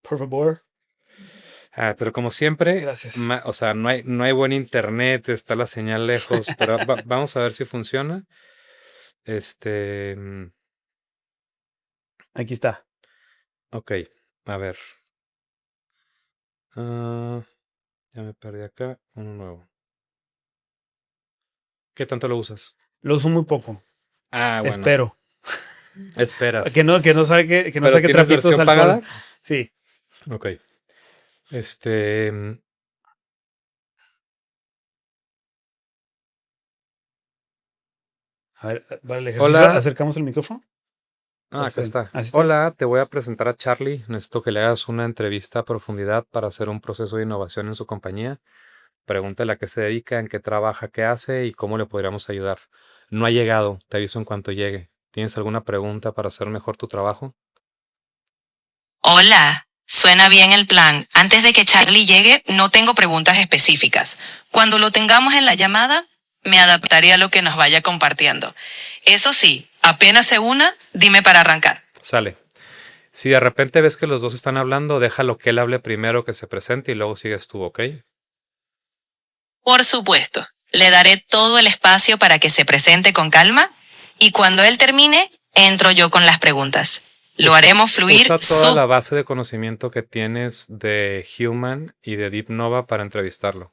Por favor. Pero como siempre, Gracias. o sea, no hay buen internet, está la señal lejos, pero vamos a ver si funciona. Este, Aquí está. ok, a ver. Ah, ya me perdí acá, uno nuevo. ¿Qué tanto lo usas? Lo uso muy poco. Ah, bueno, Espero. esperas. Que no ¿Pero saque tienes trapitos versión al sol. pagada? Sí. Ok. Este, A ver, para el ejercicio, hola. acercamos el micrófono. Acá está. Así está bien. Hola, te voy a presentar a Charlie. Necesito que le hagas una entrevista a profundidad para hacer un proceso de innovación en su compañía. Pregúntale a qué se dedica, en qué trabaja, qué hace y cómo le podríamos ayudar. No ha llegado, te aviso en cuanto llegue. ¿Tienes alguna pregunta para hacer mejor tu trabajo? Hola, suena bien el plan. Antes de que Charlie llegue, no tengo preguntas específicas. Cuando lo tengamos en la llamada, me adaptaré a lo que nos vaya compartiendo. Eso sí, apenas se una, dime para arrancar. Sale. Si de repente ves que los dos están hablando, déjalo que él hable primero, que se presente y luego sigues tú, ¿ok? Por supuesto, le daré todo el espacio para que se presente con calma y cuando él termine, entro yo con las preguntas. Lo Usa, haremos fluir usa toda la base de conocimiento que tienes de Human y de Deep Nova para entrevistarlo.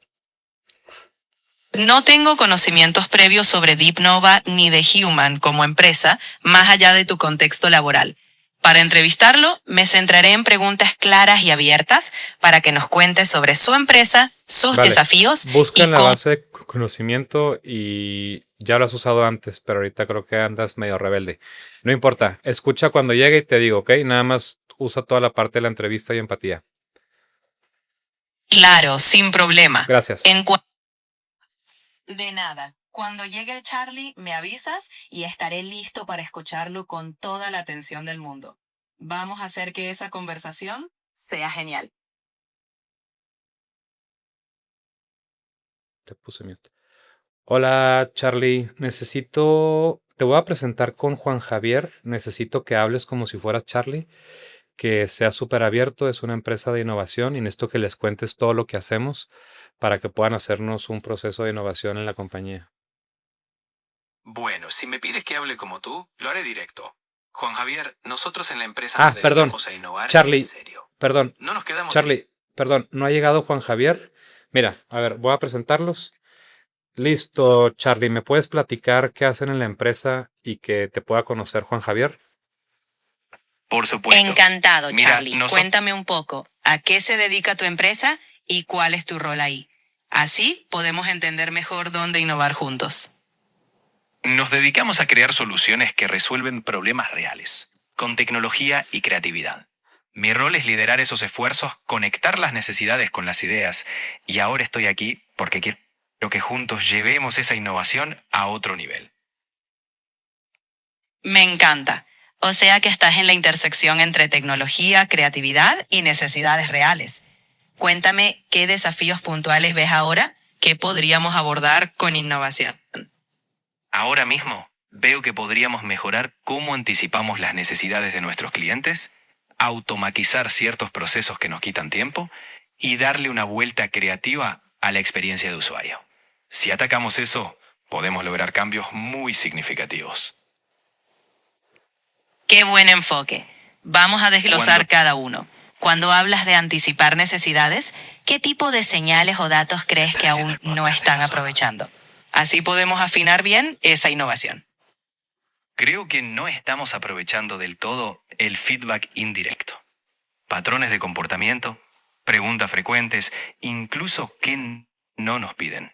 No tengo conocimientos previos sobre DeepNova ni de Human como empresa, más allá de tu contexto laboral. Para entrevistarlo, me centraré en preguntas claras y abiertas para que nos cuente sobre su empresa, sus Vale, desafíos busca y en la cómo... base de conocimiento y ya lo has usado antes, pero ahorita creo que andas medio rebelde. No importa, escucha cuando llegue y te digo, ¿ok? Nada más usa toda la parte de la entrevista y empatía. Claro, sin problema. Gracias. En cua- De nada. Cuando llegue el Charlie, me avisas y estaré listo para escucharlo con toda la atención del mundo. Vamos a hacer que esa conversación sea genial. Le puse mute. Hola, Charlie. Te voy a presentar con Juan Javier. Necesito que hables como si fueras Charlie, que sea súper abierto. Es una empresa de innovación y necesito que les cuentes todo lo que hacemos para que puedan hacernos un proceso de innovación en la compañía. Bueno, si me pides que hable como tú, lo haré directo. Juan Javier, nosotros en la empresa nos Perdón. dedicamos a innovar en Charlie, serio. perdón. No nos quedamos en... Charlie, perdón. No ha llegado Juan Javier. Mira, a ver, voy a presentarlos. Listo, Charlie. ¿Me puedes platicar qué hacen en la empresa y que te pueda conocer Juan Javier? Por supuesto. Encantado, Mira, Charlie. Cuéntame un poco, ¿a qué se dedica tu empresa y cuál es tu rol ahí? Así podemos entender mejor dónde innovar juntos. Nos dedicamos a crear soluciones que resuelven problemas reales, con tecnología y creatividad. Mi rol es liderar esos esfuerzos, conectar las necesidades con las ideas, y ahora estoy aquí porque quiero que juntos llevemos esa innovación a otro nivel. Me encanta. O sea que estás en la intersección entre tecnología, creatividad y necesidades reales. Cuéntame qué desafíos puntuales ves ahora que podríamos abordar con innovación. Ahora mismo veo que podríamos mejorar cómo anticipamos las necesidades de nuestros clientes, automatizar ciertos procesos que nos quitan tiempo y darle una vuelta creativa a la experiencia de usuario. Si atacamos eso, podemos lograr cambios muy significativos. Qué buen enfoque. Vamos a desglosar Cuando cada uno. Cuando hablas de anticipar necesidades, ¿qué tipo de señales o datos crees que aún no están aprovechando? Así podemos afinar bien esa innovación. Creo que no estamos aprovechando del todo el feedback indirecto. Patrones de comportamiento, preguntas frecuentes, incluso qué no nos piden.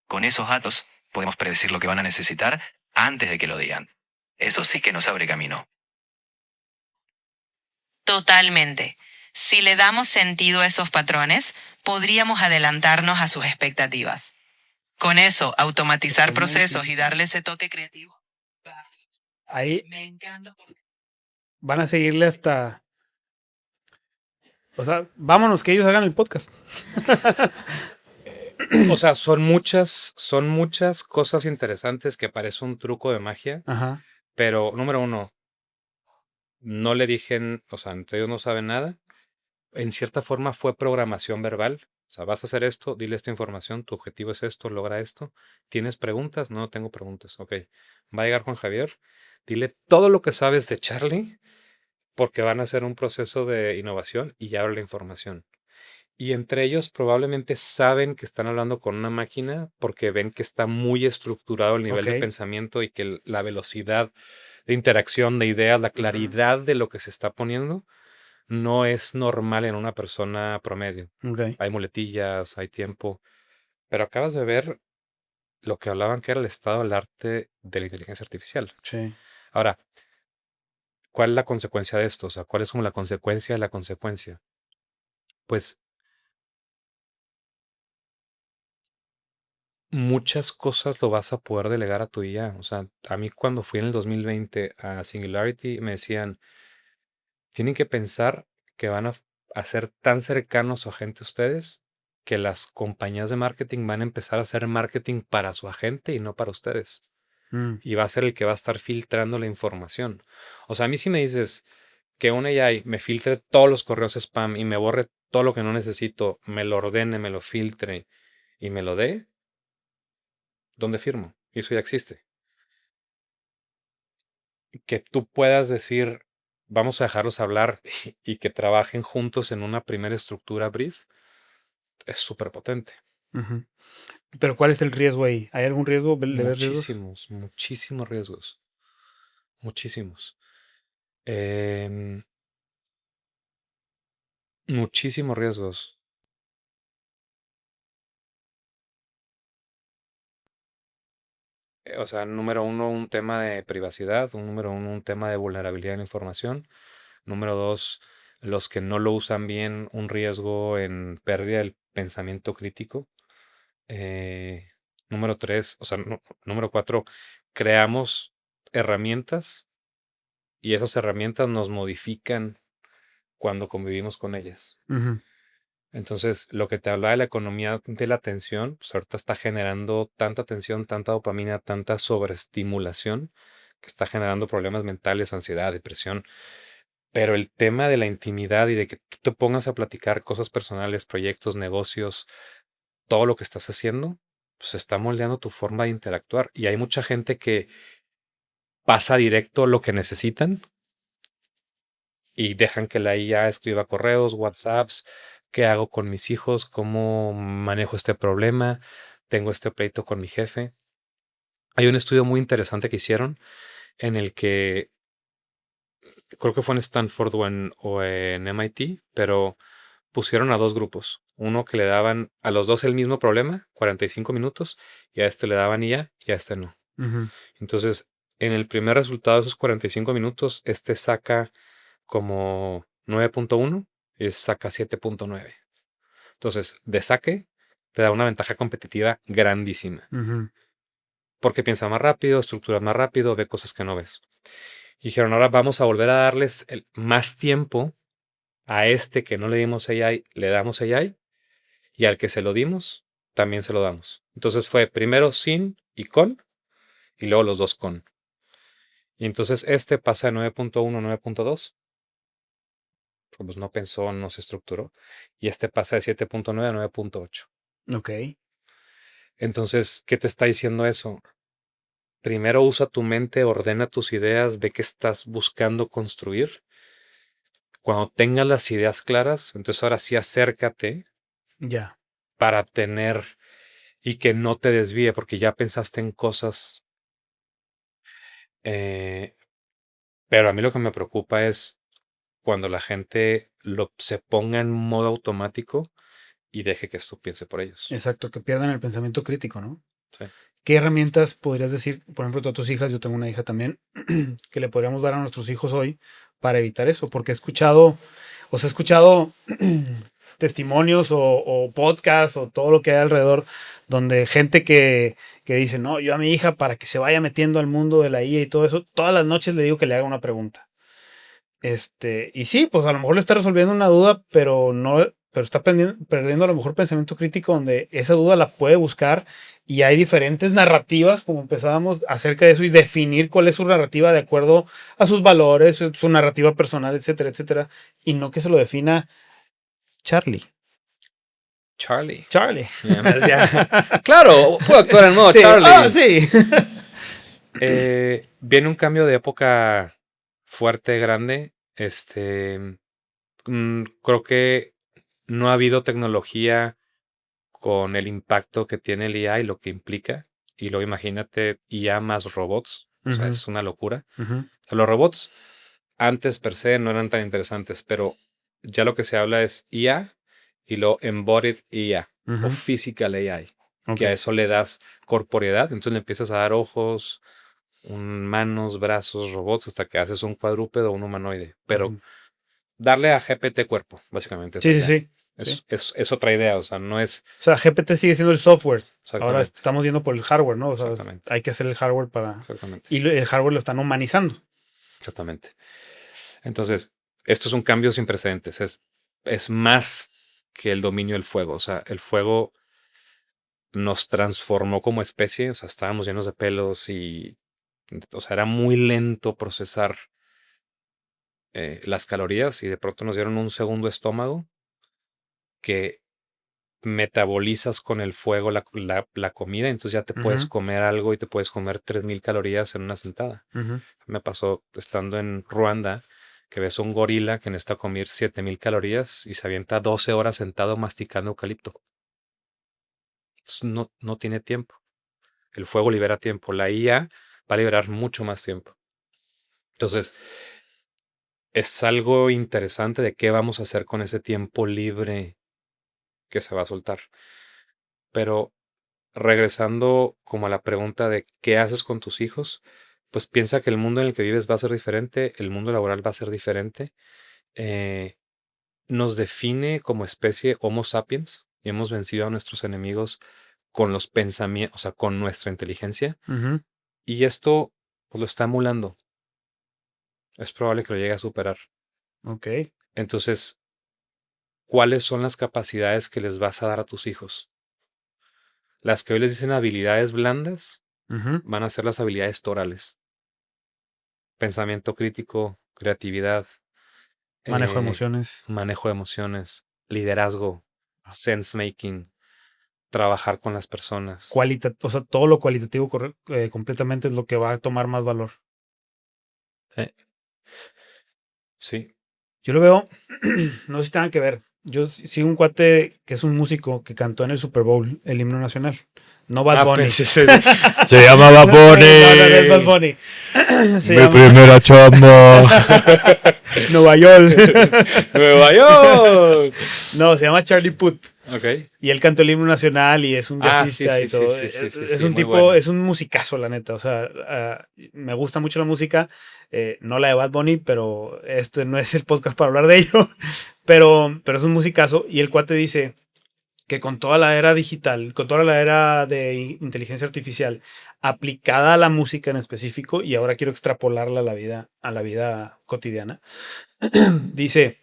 Con esos datos podemos predecir lo que van a necesitar antes de que lo digan. Eso sí que nos abre camino. Totalmente. Si le damos sentido a esos patrones, podríamos adelantarnos a sus expectativas. Con eso, automatizar procesos y darle ese toque creativo. Ahí Me encanta porque van a seguirle hasta... O sea, vámonos, que ellos hagan el podcast. O sea, son muchas cosas interesantes que parece un truco de magia, Ajá. pero número uno, no le dije, o sea, entre ellos no saben nada. En cierta forma fue programación verbal. O sea, vas a hacer esto, dile esta información, tu objetivo es esto, logra esto. ¿Tienes preguntas? No, tengo preguntas. Ok. Va a llegar Juan Javier, dile todo lo que sabes de Charlie, porque van a hacer un proceso de innovación y ya abre la información. Y entre ellos probablemente saben que están hablando con una máquina porque ven que está muy estructurado el nivel de Ok. pensamiento y que la velocidad de interacción de ideas, la claridad de lo que se está poniendo, no es normal en una persona promedio. Ok. Hay muletillas, hay tiempo, pero acabas de ver lo que hablaban que era el estado del arte de la inteligencia artificial. Sí. Ahora, ¿cuál es la consecuencia de esto? O sea, ¿cuál es como la consecuencia de la consecuencia? Pues muchas cosas lo vas a poder delegar a tu IA. O sea, a mí cuando fui en el 2020 a Singularity me decían, tienen que pensar que van a ser tan cercanos a su agente ustedes que las compañías de marketing van a empezar a hacer marketing para su agente y no para ustedes. Mm. Y va a ser el que va a estar filtrando la información. O sea, a mí si me dices que un AI me filtre todos los correos spam y me borre todo lo que no necesito, me lo ordene, me lo filtre y me lo dé, ¿dónde firmo? Y eso ya existe. Que tú puedas decir, vamos a dejarlos hablar y que trabajen juntos en una primera estructura brief, es súper potente. Ujú. Pero ¿cuál es el riesgo ahí? ¿Hay algún riesgo? ¿Le ves riesgos? Muchísimos riesgos. Muchísimos. Em, Muchísimos riesgos. O sea, número uno, un tema de privacidad. Número uno, un tema de vulnerabilidad de la información. Número dos, los que no lo usan bien, un riesgo en pérdida del pensamiento crítico. Eh, Número tres, o sea, número cuatro, creamos herramientas y esas herramientas nos modifican cuando convivimos con ellas. Ujú. Entonces, lo que te hablaba de la economía de la atención, pues ahorita está generando tanta atención, tanta dopamina, tanta sobreestimulación, que está generando problemas mentales, ansiedad, depresión. Pero el tema de la intimidad y de que tú te pongas a platicar cosas personales, proyectos, negocios, todo lo que estás haciendo, pues está moldeando tu forma de interactuar. Y hay mucha gente que pasa directo lo que necesitan y dejan que la IA escriba correos, WhatsApps, qué hago con mis hijos, cómo manejo este problema, tengo este pleito con mi jefe. Hay un estudio muy interesante que hicieron en el que creo que fue en Stanford o en MIT, pero pusieron a dos grupos. Uno que le daban a los dos el mismo problema, 45 minutos, y a este le daban IA y a este no. Ujú. Entonces, en el primer resultado de esos 45 minutos, este saca como 9.1 y saca 7.9. Entonces, de saque, te da una ventaja competitiva grandísima. Ujú. Porque piensa más rápido, estructura más rápido, ve cosas que no ves. Y dijeron, ahora vamos a volver a darles más tiempo a este que no le dimos AI, le damos AI, y al que se lo dimos, también se lo damos. Entonces fue primero sin y con, y luego los dos con. Y entonces este pasa de 9.1 a 9.2, porque pues no pensó, no se estructuró, y este pasa de 7.9 a 9.8. Ok. Entonces, ¿qué te está diciendo eso? Primero usa tu mente, ordena tus ideas, ve qué estás buscando construir. Cuando tengas las ideas claras, entonces ahora sí acércate Ya. para tener y que no te desvíe, porque ya pensaste en cosas. eh, pero a mí lo que me preocupa es cuando la gente se ponga en modo automático y deje que esto piense por ellos. Exacto, que pierdan el pensamiento crítico, ¿no? Sí. ¿Qué herramientas podrías decir, por ejemplo, tú a tus hijas, yo tengo una hija también, que le podríamos dar a nuestros hijos hoy para evitar eso? Porque he escuchado testimonios o podcasts o todo lo que hay alrededor, donde gente que dice, no, yo a mi hija para que se vaya metiendo al mundo de la IA y todo eso, todas las noches le digo que le haga una pregunta. Y sí, pues a lo mejor le está resolviendo una duda, pero está perdiendo a lo mejor pensamiento crítico donde esa duda la puede buscar y hay diferentes narrativas, como empezábamos, acerca de eso y definir cuál es su narrativa de acuerdo a sus valores, su narrativa personal, etcétera, etcétera, y no que se lo defina Charlie. Charlie. Y además claro, puedo actuar en modo sí, Charlie. Sí. Viene un cambio de época fuerte, grande. Creo que no ha habido tecnología con el impacto que tiene el IA y lo que implica. Y luego imagínate IA más robots. O sea, es una locura. O sea, los robots antes per se no eran tan interesantes, pero ya lo que se habla es IA y lo embodied IA o physical AI. Que a eso le das corporeidad. Entonces le empiezas a dar ojos, manos, brazos, robots, hasta que haces un cuadrúpedo o un humanoide. Pero darle a GPT cuerpo, básicamente. Sí. Es otra idea, o sea, no es... O sea, GPT sigue siendo el software. Ahora estamos yendo por el hardware, ¿no? O sea, hay que hacer el hardware para... Exactamente. Y el hardware lo están humanizando. Exactamente. Entonces, esto es un cambio sin precedentes. Es más que el dominio del fuego. O sea, el fuego nos transformó como especie. O sea, estábamos llenos de pelos y... O sea, era muy lento procesar las calorías y de pronto nos dieron un segundo estómago que metabolizas con el fuego la comida, entonces ya te puedes comer algo y te puedes comer 3000 calorías en una sentada. Me pasó estando en Ruanda que ves un gorila que necesita comer 7000 calorías y se avienta 12 horas sentado masticando eucalipto. Entonces no tiene tiempo. El fuego libera tiempo. La IA va a liberar mucho más tiempo. Entonces, es algo interesante de qué vamos a hacer con ese tiempo libre que se va a soltar. Pero regresando como a la pregunta de qué haces con tus hijos, pues piensa que el mundo en el que vives va a ser diferente, el mundo laboral va a ser diferente. Nos define como especie Homo sapiens y hemos vencido a nuestros enemigos con los pensamientos, o sea, con nuestra inteligencia. Y esto pues, lo está emulando. Es probable que lo llegue a superar. Ok. Entonces, ¿cuáles son las capacidades que les vas a dar a tus hijos? Las que hoy les dicen habilidades blandas van a ser las habilidades torales. Pensamiento crítico, creatividad. Manejo de emociones. Liderazgo. Sense making. Trabajar con las personas. O sea, todo lo cualitativo completamente es lo que va a tomar más valor. Sí. Yo lo veo, no sé si tengan que ver. Yo sigo un cuate que es un músico que cantó en el Super Bowl el himno nacional. No Bad Bunny. Se llama Bad Bunny. No es Bad Bunny. Mi primera chamba. Nueva York. Nueva York. No, se llama Charlie Puth. Okay. Y él cantó el himno nacional y es un jazzista y todo. Es un tipo, bueno. Es un musicazo, la neta. O sea, me gusta mucho la música. No la de Bad Bunny, pero este no es el podcast para hablar de ello. Pero es un musicazo. Y el cuate dice que con toda la era digital, con toda la era de inteligencia artificial aplicada a la música en específico, y ahora quiero extrapolarla a la vida cotidiana, dice,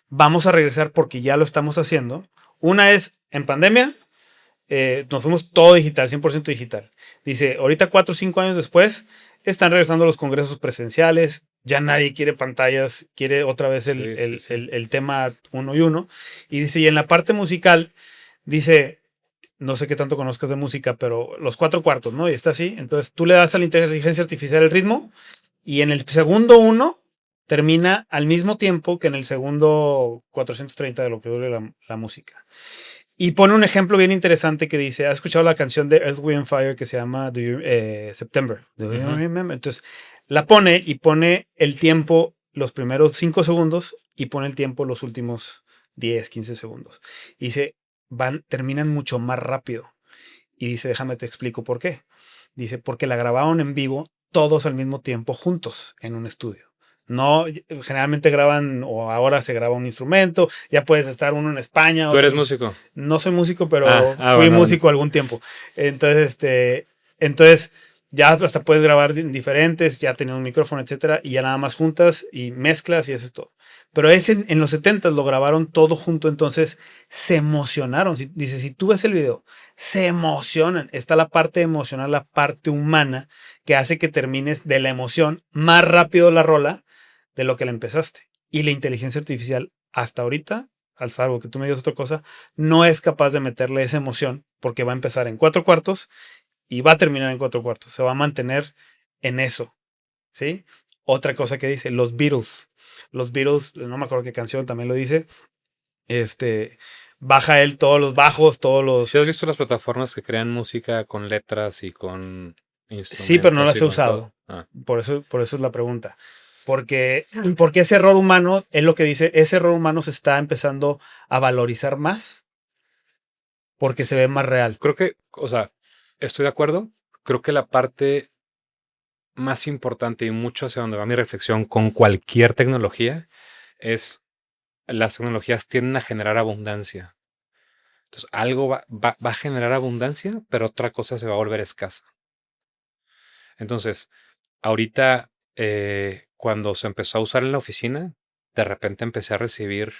vamos a regresar porque ya lo estamos haciendo. Una es, en pandemia, nos fuimos todo digital, 100% digital. Dice, ahorita 4 o 5 años después, están regresando los congresos presenciales, ya nadie quiere pantallas, quiere otra vez el tema uno y uno. Y dice, y en la parte musical, dice, no sé qué tanto conozcas de música, pero los 4 cuartos, ¿no? Y está así. Entonces tú le das a la inteligencia artificial el ritmo y en el segundo 1 termina al mismo tiempo que en el segundo 430 de lo que dure la música. Y pone un ejemplo bien interesante que dice, ¿has escuchado la canción de Earth, Wind & Fire que se llama September? Do you remember? Entonces, la pone y pone el tiempo los primeros 5 segundos y pone el tiempo los últimos 10, 15 segundos. Y dice, terminan mucho más rápido. Y dice, déjame te explico por qué. Dice, porque la grabaron en vivo todos al mismo tiempo juntos en un estudio. No, generalmente graban, o ahora se graba un instrumento, ya puedes estar uno en España. ¿Tú otro eres músico? No soy músico, pero fui bueno, músico algún tiempo. Entonces ya hasta puedes grabar diferentes, ya teniendo un micrófono, etcétera, y ya nada más juntas y mezclas y eso es todo. Pero ese en los 70 lo grabaron todo junto, entonces se emocionaron. Dice, si tú ves el video, se emocionan. Está la parte emocional, la parte humana, que hace que termines de la emoción más rápido la rola de lo que la empezaste. Y la inteligencia artificial, hasta ahorita, al salvo que tú me digas otra cosa, no es capaz de meterle esa emoción porque va a empezar en 4/4 y va a terminar en 4/4. Se va a mantener en eso. ¿Sí? Otra cosa que dice, los Beatles. Los Beatles, no me acuerdo qué canción también lo dice. Baja él todos los bajos, todos los... ¿Sí has visto las plataformas que crean música con letras y con instrumentos? Sí, pero no las he usado. Por eso es la pregunta. Porque ese error humano, es lo que dice, ese error humano se está empezando a valorizar más porque se ve más real. Creo que, o sea, estoy de acuerdo. Creo que la parte más importante y mucho hacia donde va mi reflexión con cualquier tecnología es las tecnologías tienden a generar abundancia. Entonces, algo va a generar abundancia, pero otra cosa se va a volver escasa. Entonces, ahorita, cuando se empezó a usar en la oficina, de repente empecé a recibir,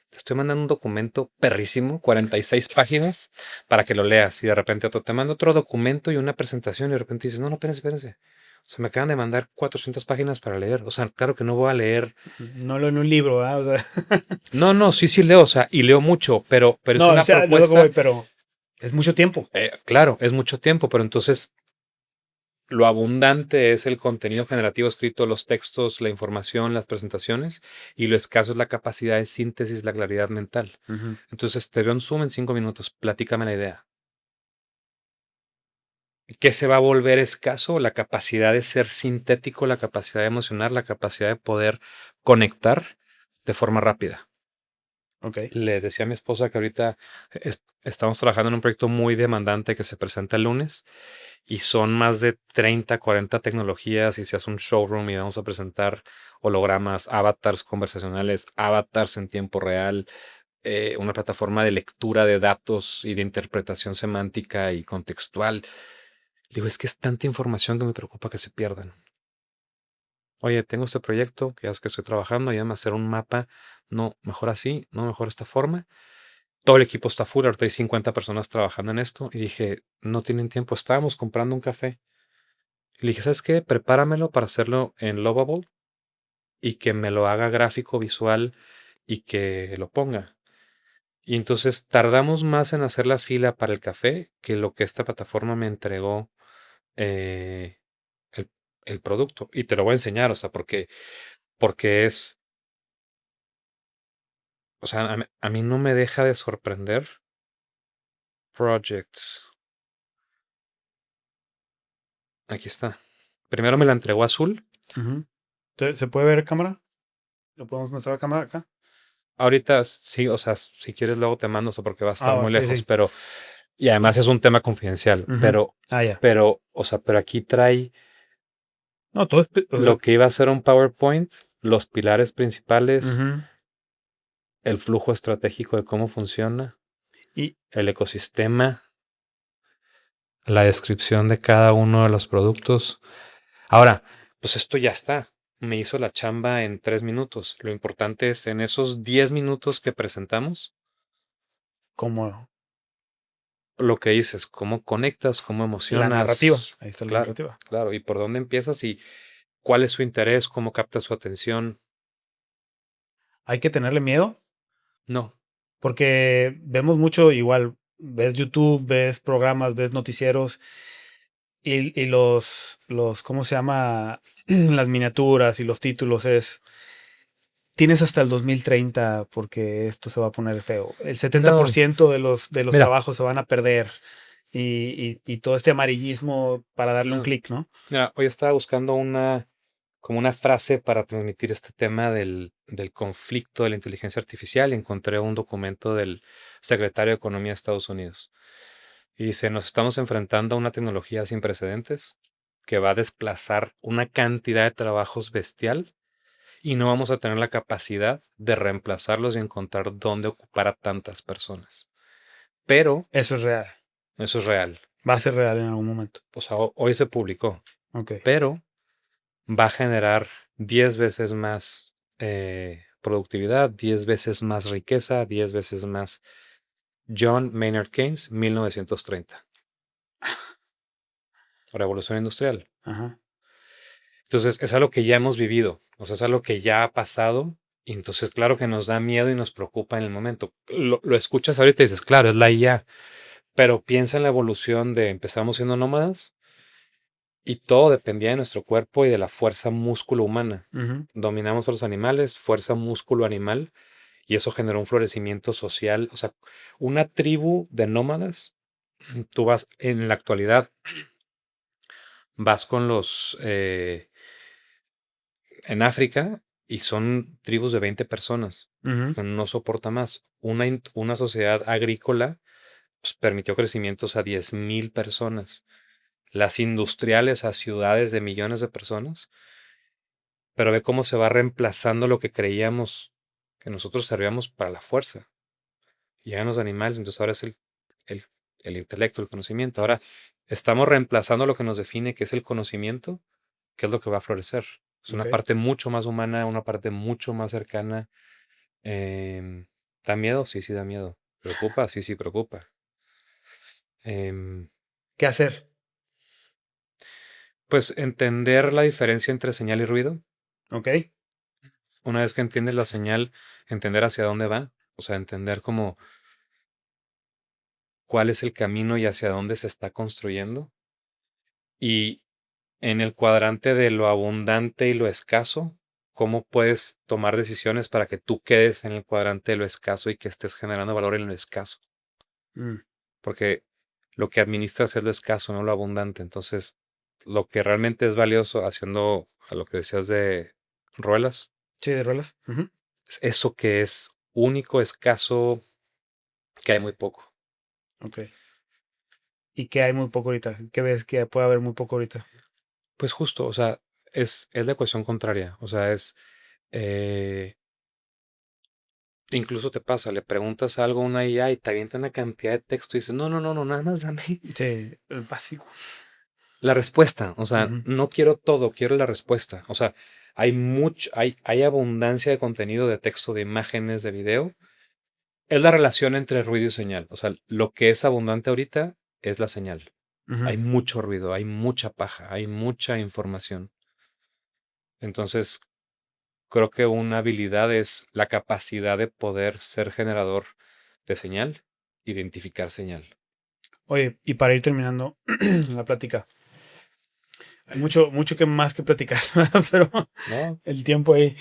te estoy mandando un documento perrísimo, 46 páginas, para que lo leas. Y de repente te mando otro documento y una presentación y de repente dices, no, espérense. O sea, me acaban de mandar 400 páginas para leer. O sea, claro que no voy a leer. No lo en un libro, ¿eh? O sea. No, sí leo, o sea, y leo mucho, pero es no, una propuesta. Voy, pero es mucho tiempo. Claro, es mucho tiempo, pero entonces lo abundante es el contenido generativo escrito, los textos, la información, las presentaciones, y lo escaso es la capacidad de síntesis, la claridad mental. Entonces te veo en Zoom en 5 minutos, platícame la idea. ¿Qué se va a volver escaso? La capacidad de ser sintético, la capacidad de emocionar, la capacidad de poder conectar de forma rápida. Okay. Le decía a mi esposa que ahorita estamos trabajando en un proyecto muy demandante que se presenta el lunes y son más de 30, 40 tecnologías y se hace un showroom y vamos a presentar hologramas, avatars conversacionales, avatars en tiempo real, una plataforma de lectura de datos y de interpretación semántica y contextual. Digo, es que es tanta información que me preocupa que se pierdan. Oye, tengo este proyecto, que ya es que estoy trabajando, ayúdame a hacer un mapa. No, mejor así, no, mejor esta forma. Todo el equipo está full, ahorita hay 50 personas trabajando en esto. Y dije, no tienen tiempo, estábamos comprando un café. Y le dije, ¿sabes qué? Prepáramelo para hacerlo en Lovable y que me lo haga gráfico, visual y que lo ponga. Y entonces tardamos más en hacer la fila para el café que lo que esta plataforma me entregó el producto. Y te lo voy a enseñar, o sea, porque es, o sea, a mí no me deja de sorprender. Projects. Aquí está. Primero me la entregó azul. ¿Se puede ver cámara? ¿Lo podemos mostrar a cámara acá? Ahorita sí, o sea, si quieres luego te mando eso porque va a estar muy sí, lejos, sí. pero y además es un tema confidencial, pero o sea, pero aquí trae no, todo es, lo que iba a ser un PowerPoint, los pilares principales, el flujo estratégico de cómo funciona, y el ecosistema, la descripción de cada uno de los productos. Ahora, pues esto ya está. Me hizo la chamba en 3 minutos. Lo importante es en esos 10 minutos que presentamos. ¿Cómo? Lo que dices, cómo conectas, cómo emocionas. La narrativa. Ahí está la narrativa. Claro, y por dónde empiezas y cuál es su interés, cómo captas su atención. ¿Hay que tenerle miedo? No. Porque vemos mucho igual. Ves YouTube, ves programas, ves noticieros y los, ¿cómo se llama? Las miniaturas y los títulos es... Tienes hasta el 2030 porque esto se va a poner feo. El 70% de los trabajos se van a perder. Y todo este amarillismo para darle un clic, ¿no? Mira, hoy estaba buscando una como una frase para transmitir este tema del conflicto de la inteligencia artificial y encontré un documento del secretario de Economía de Estados Unidos. Y dice, nos estamos enfrentando a una tecnología sin precedentes que va a desplazar una cantidad de trabajos bestial y no vamos a tener la capacidad de reemplazarlos y encontrar dónde ocupar a tantas personas. Pero Eso es real. eso es real. Va a ser real en algún momento. O sea, hoy se publicó, Ok. pero va a generar 10 veces más productividad, 10 veces más riqueza, 10 veces más. John Maynard Keynes, 1930. Revolución industrial. Ajá. Entonces, es algo que ya hemos vivido, o sea, es algo que ya ha pasado, y entonces, claro que nos da miedo y nos preocupa en el momento. Lo escuchas ahorita y dices, claro, es la IA, pero piensa en la evolución de empezamos siendo nómadas y todo dependía de nuestro cuerpo y de la fuerza músculo humana. Ujú. Dominamos a los animales, fuerza músculo animal, y eso generó un florecimiento social, o sea, una tribu de nómadas. Tú vas en la actualidad, vas con los en África y son tribus de 20 personas, Ujú. porque no soporta más. Una sociedad agrícola pues, permitió crecimientos a 10,000 personas, las industriales a ciudades de millones de personas, pero ve cómo se va reemplazando lo que creíamos que nosotros servíamos para la fuerza. Y llegan los animales, entonces ahora es el, el intelecto, el conocimiento. Ahora estamos reemplazando lo que nos define, que es el conocimiento, que es lo que va a florecer. Es una Ok. parte mucho más humana, una parte mucho más cercana. Em, ¿Da miedo? Sí, sí da miedo. ¿Preocupa? Sí, sí preocupa. Em, ¿Qué hacer? pues entender la diferencia entre señal y ruido. Ok. Una vez que entiendes la señal, entender hacia dónde va. O sea, entender cómo cuál es el camino y hacia dónde se está construyendo. Y en el cuadrante de lo abundante y lo escaso, ¿cómo puedes tomar decisiones para que tú quedes en el cuadrante de lo escaso y que estés generando valor en lo escaso? Mm. Porque lo que administras es lo escaso, no lo abundante. Entonces, lo que realmente es valioso, haciendo a lo que decías de Ruelas, Sí, de rolas. Ujú. es eso que es único, escaso, que hay muy poco. Ok. ¿Y qué hay muy poco ahorita? ¿Qué ves que puede haber muy poco ahorita? Pues justo, o sea, es la ecuación contraria. O sea, eh, incluso te pasa, le preguntas algo a una IA y te avienta una cantidad de texto y dices, no, no, no, no, nada más dame Sí, el básico. la respuesta. O sea, Ujú. no quiero todo, quiero la respuesta. O sea, hay abundancia de contenido de texto, de imágenes, de video. Es la relación entre ruido y señal. O sea, lo que es abundante ahorita es la señal. Ujú. Hay mucho ruido, hay mucha paja, hay mucha información. Entonces, creo que una habilidad es la capacidad de poder ser generador de señal, identificar señal. Oye, y para ir terminando la plática, hay mucho, mucho que más que platicar, ¿verdad? Pero ¿No? el tiempo ahí.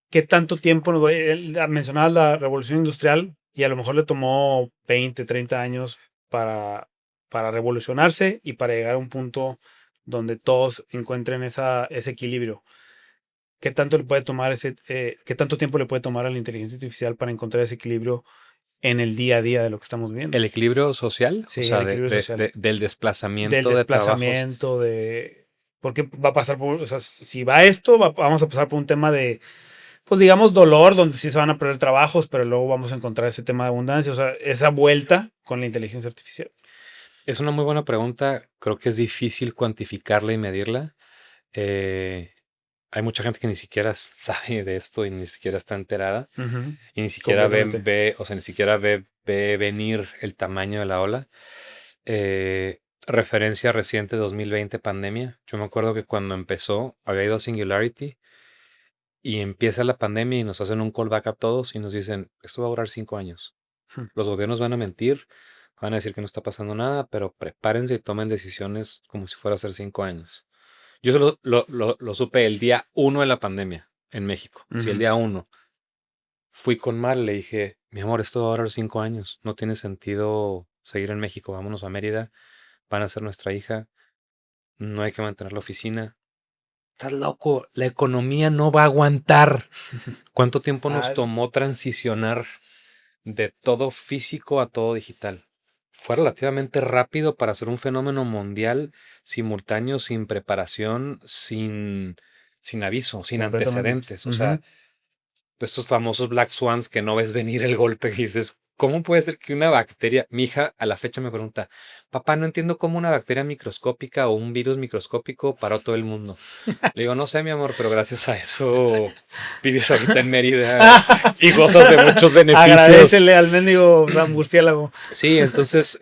¿Qué tanto tiempo nos va a mencionabas la revolución industrial y a lo mejor le tomó 20, 30 años para revolucionarse y para llegar a un punto donde todos encuentren ese equilibrio? ¿Qué tanto le puede tomar qué tanto tiempo le puede tomar a la inteligencia artificial para encontrar ese equilibrio en el día a día de lo que estamos viviendo? El equilibrio social, o Sí, el sea, equilibrio social. del Del desplazamiento de trabajos. desplazamiento, de... Porque va a pasar por... O sea, si va esto, vamos a pasar por un tema de, pues digamos, dolor, donde sí se van a perder trabajos, pero luego vamos a encontrar ese tema de abundancia, o sea, esa vuelta con la inteligencia artificial. Es una muy buena pregunta. Creo que es difícil cuantificarla y medirla. Eh, Hay mucha gente que ni siquiera sabe de esto y ni siquiera está enterada Ujú. y ni siquiera Completamente. o sea, ni siquiera ve venir el tamaño de la ola. Referencia reciente 2020 pandemia. Yo me acuerdo que cuando empezó había ido a Singularity y empieza la pandemia y nos hacen un callback a todos y nos dicen, esto va a durar 5 años. Hmm. Los gobiernos van a mentir, van a decir que no está pasando nada, pero prepárense y tomen decisiones como si fuera a ser 5 años. Yo solo lo supe el día 1 de la pandemia en México. Sí, el Ujú. día 1. Fui con Mar, le dije, mi amor, esto va a durar 5 años. No tiene sentido seguir en México. Vámonos a Mérida. Van a ser nuestra hija. no hay que mantener la oficina. Estás loco, la economía no va a aguantar. ¿Cuánto tiempo nos Ah, tomó transicionar de todo físico a todo digital? Fue relativamente rápido para hacer un fenómeno mundial simultáneo, sin preparación, sin aviso, sin completamente. antecedentes. O sea, Ujú. estos famosos Black Swans que no ves venir el golpe y dices, ¿cómo puede ser que una bacteria? Mi hija a la fecha me pregunta, papá, no entiendo cómo una bacteria microscópica o un virus microscópico paró todo el mundo. Le digo, no sé, mi amor, pero gracias a eso vives ahorita en Mérida y gozas de muchos beneficios. Agradecele al mendigo murciélago. Sí, entonces,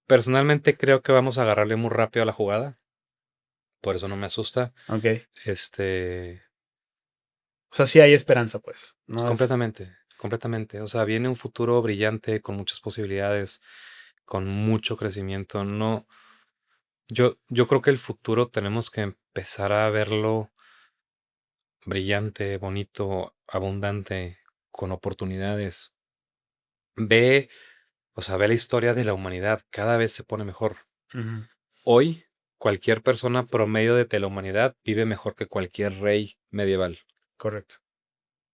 personalmente creo que vamos a agarrarle muy rápido a la jugada. Por eso no me asusta. Ok. O O sea, sí hay esperanza, pues. No es... completamente. O sea, viene un futuro brillante con muchas posibilidades, con mucho crecimiento. No, yo creo que el futuro tenemos que empezar a verlo brillante, bonito, abundante, con oportunidades. Ve, o sea, ve la historia de la humanidad, cada vez se pone mejor. Ujú. Hoy, cualquier persona promedio de la humanidad vive mejor que cualquier rey medieval. Correcto.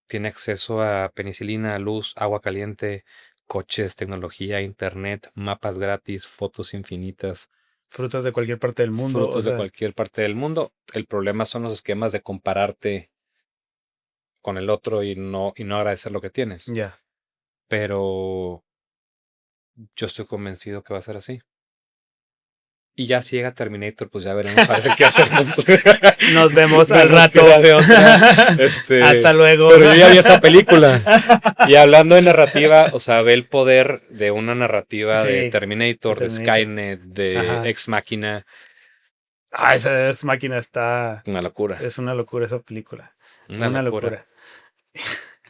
Tiene acceso a penicilina, luz, agua caliente, coches, tecnología, internet, mapas gratis, fotos infinitas, Frutas de cualquier parte del mundo, o frutos de sea, cualquier parte del mundo. El problema son los esquemas de compararte con el otro y no agradecer lo que tienes. ya. Pero yo estoy convencido que va a ser así. Y ya si llega Terminator, pues ya veremos a ver qué hacemos. Nos vemos No al nos rato. queda de otra. Hasta luego. Pero yo ya vi esa película. Y hablando de narrativa, o sea, ve el poder de una narrativa de Sí, Terminator, de Terminator. Skynet, de Ajá. Ex Machina. Ah, esa Ex Máquina está... Una locura. Es una locura esa película. Una locura.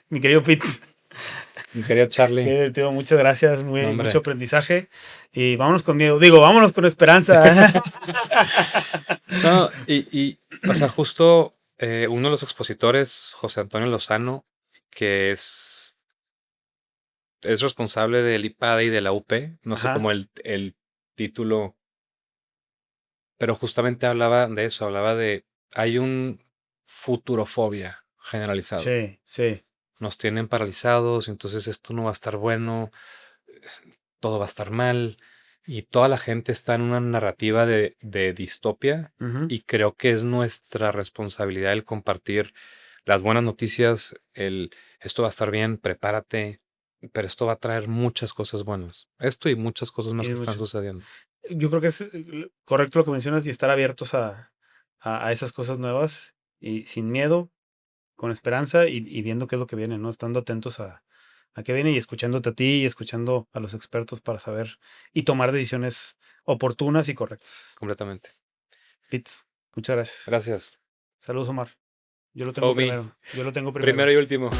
Mi querido Pete, Mi querido qué Charlie. divertido. Muchas gracias. No, hombre. Mucho aprendizaje. Y vámonos con miedo. Digo, vámonos con esperanza. No, o sea, justo uno de los expositores, José Antonio Lozano, que es responsable del IPADE y de la UP, no sé Ajá. cómo el título, pero justamente hablaba de eso, hablaba de, hay un futurofobia generalizado. Sí, sí. Nos tienen paralizados, entonces esto no va a estar bueno, todo va a estar mal, y toda la gente está en una narrativa de distopia, Ujú. y creo que es nuestra responsabilidad el compartir las buenas noticias, esto va a estar bien, prepárate, pero esto va a traer muchas cosas buenas. Esto y muchas cosas más Y que están mucho. sucediendo. Yo creo que es correcto lo que mencionas y estar abiertos a esas cosas nuevas y sin miedo, con esperanza y viendo qué es lo que viene, ¿no? Estando atentos a qué viene y escuchándote a ti y escuchando a los expertos para saber y tomar decisiones oportunas y correctas. Completamente. Pete, muchas gracias. Gracias. Saludos, Omar. Yo lo tengo Homie. primero. Yo lo tengo Primero y último.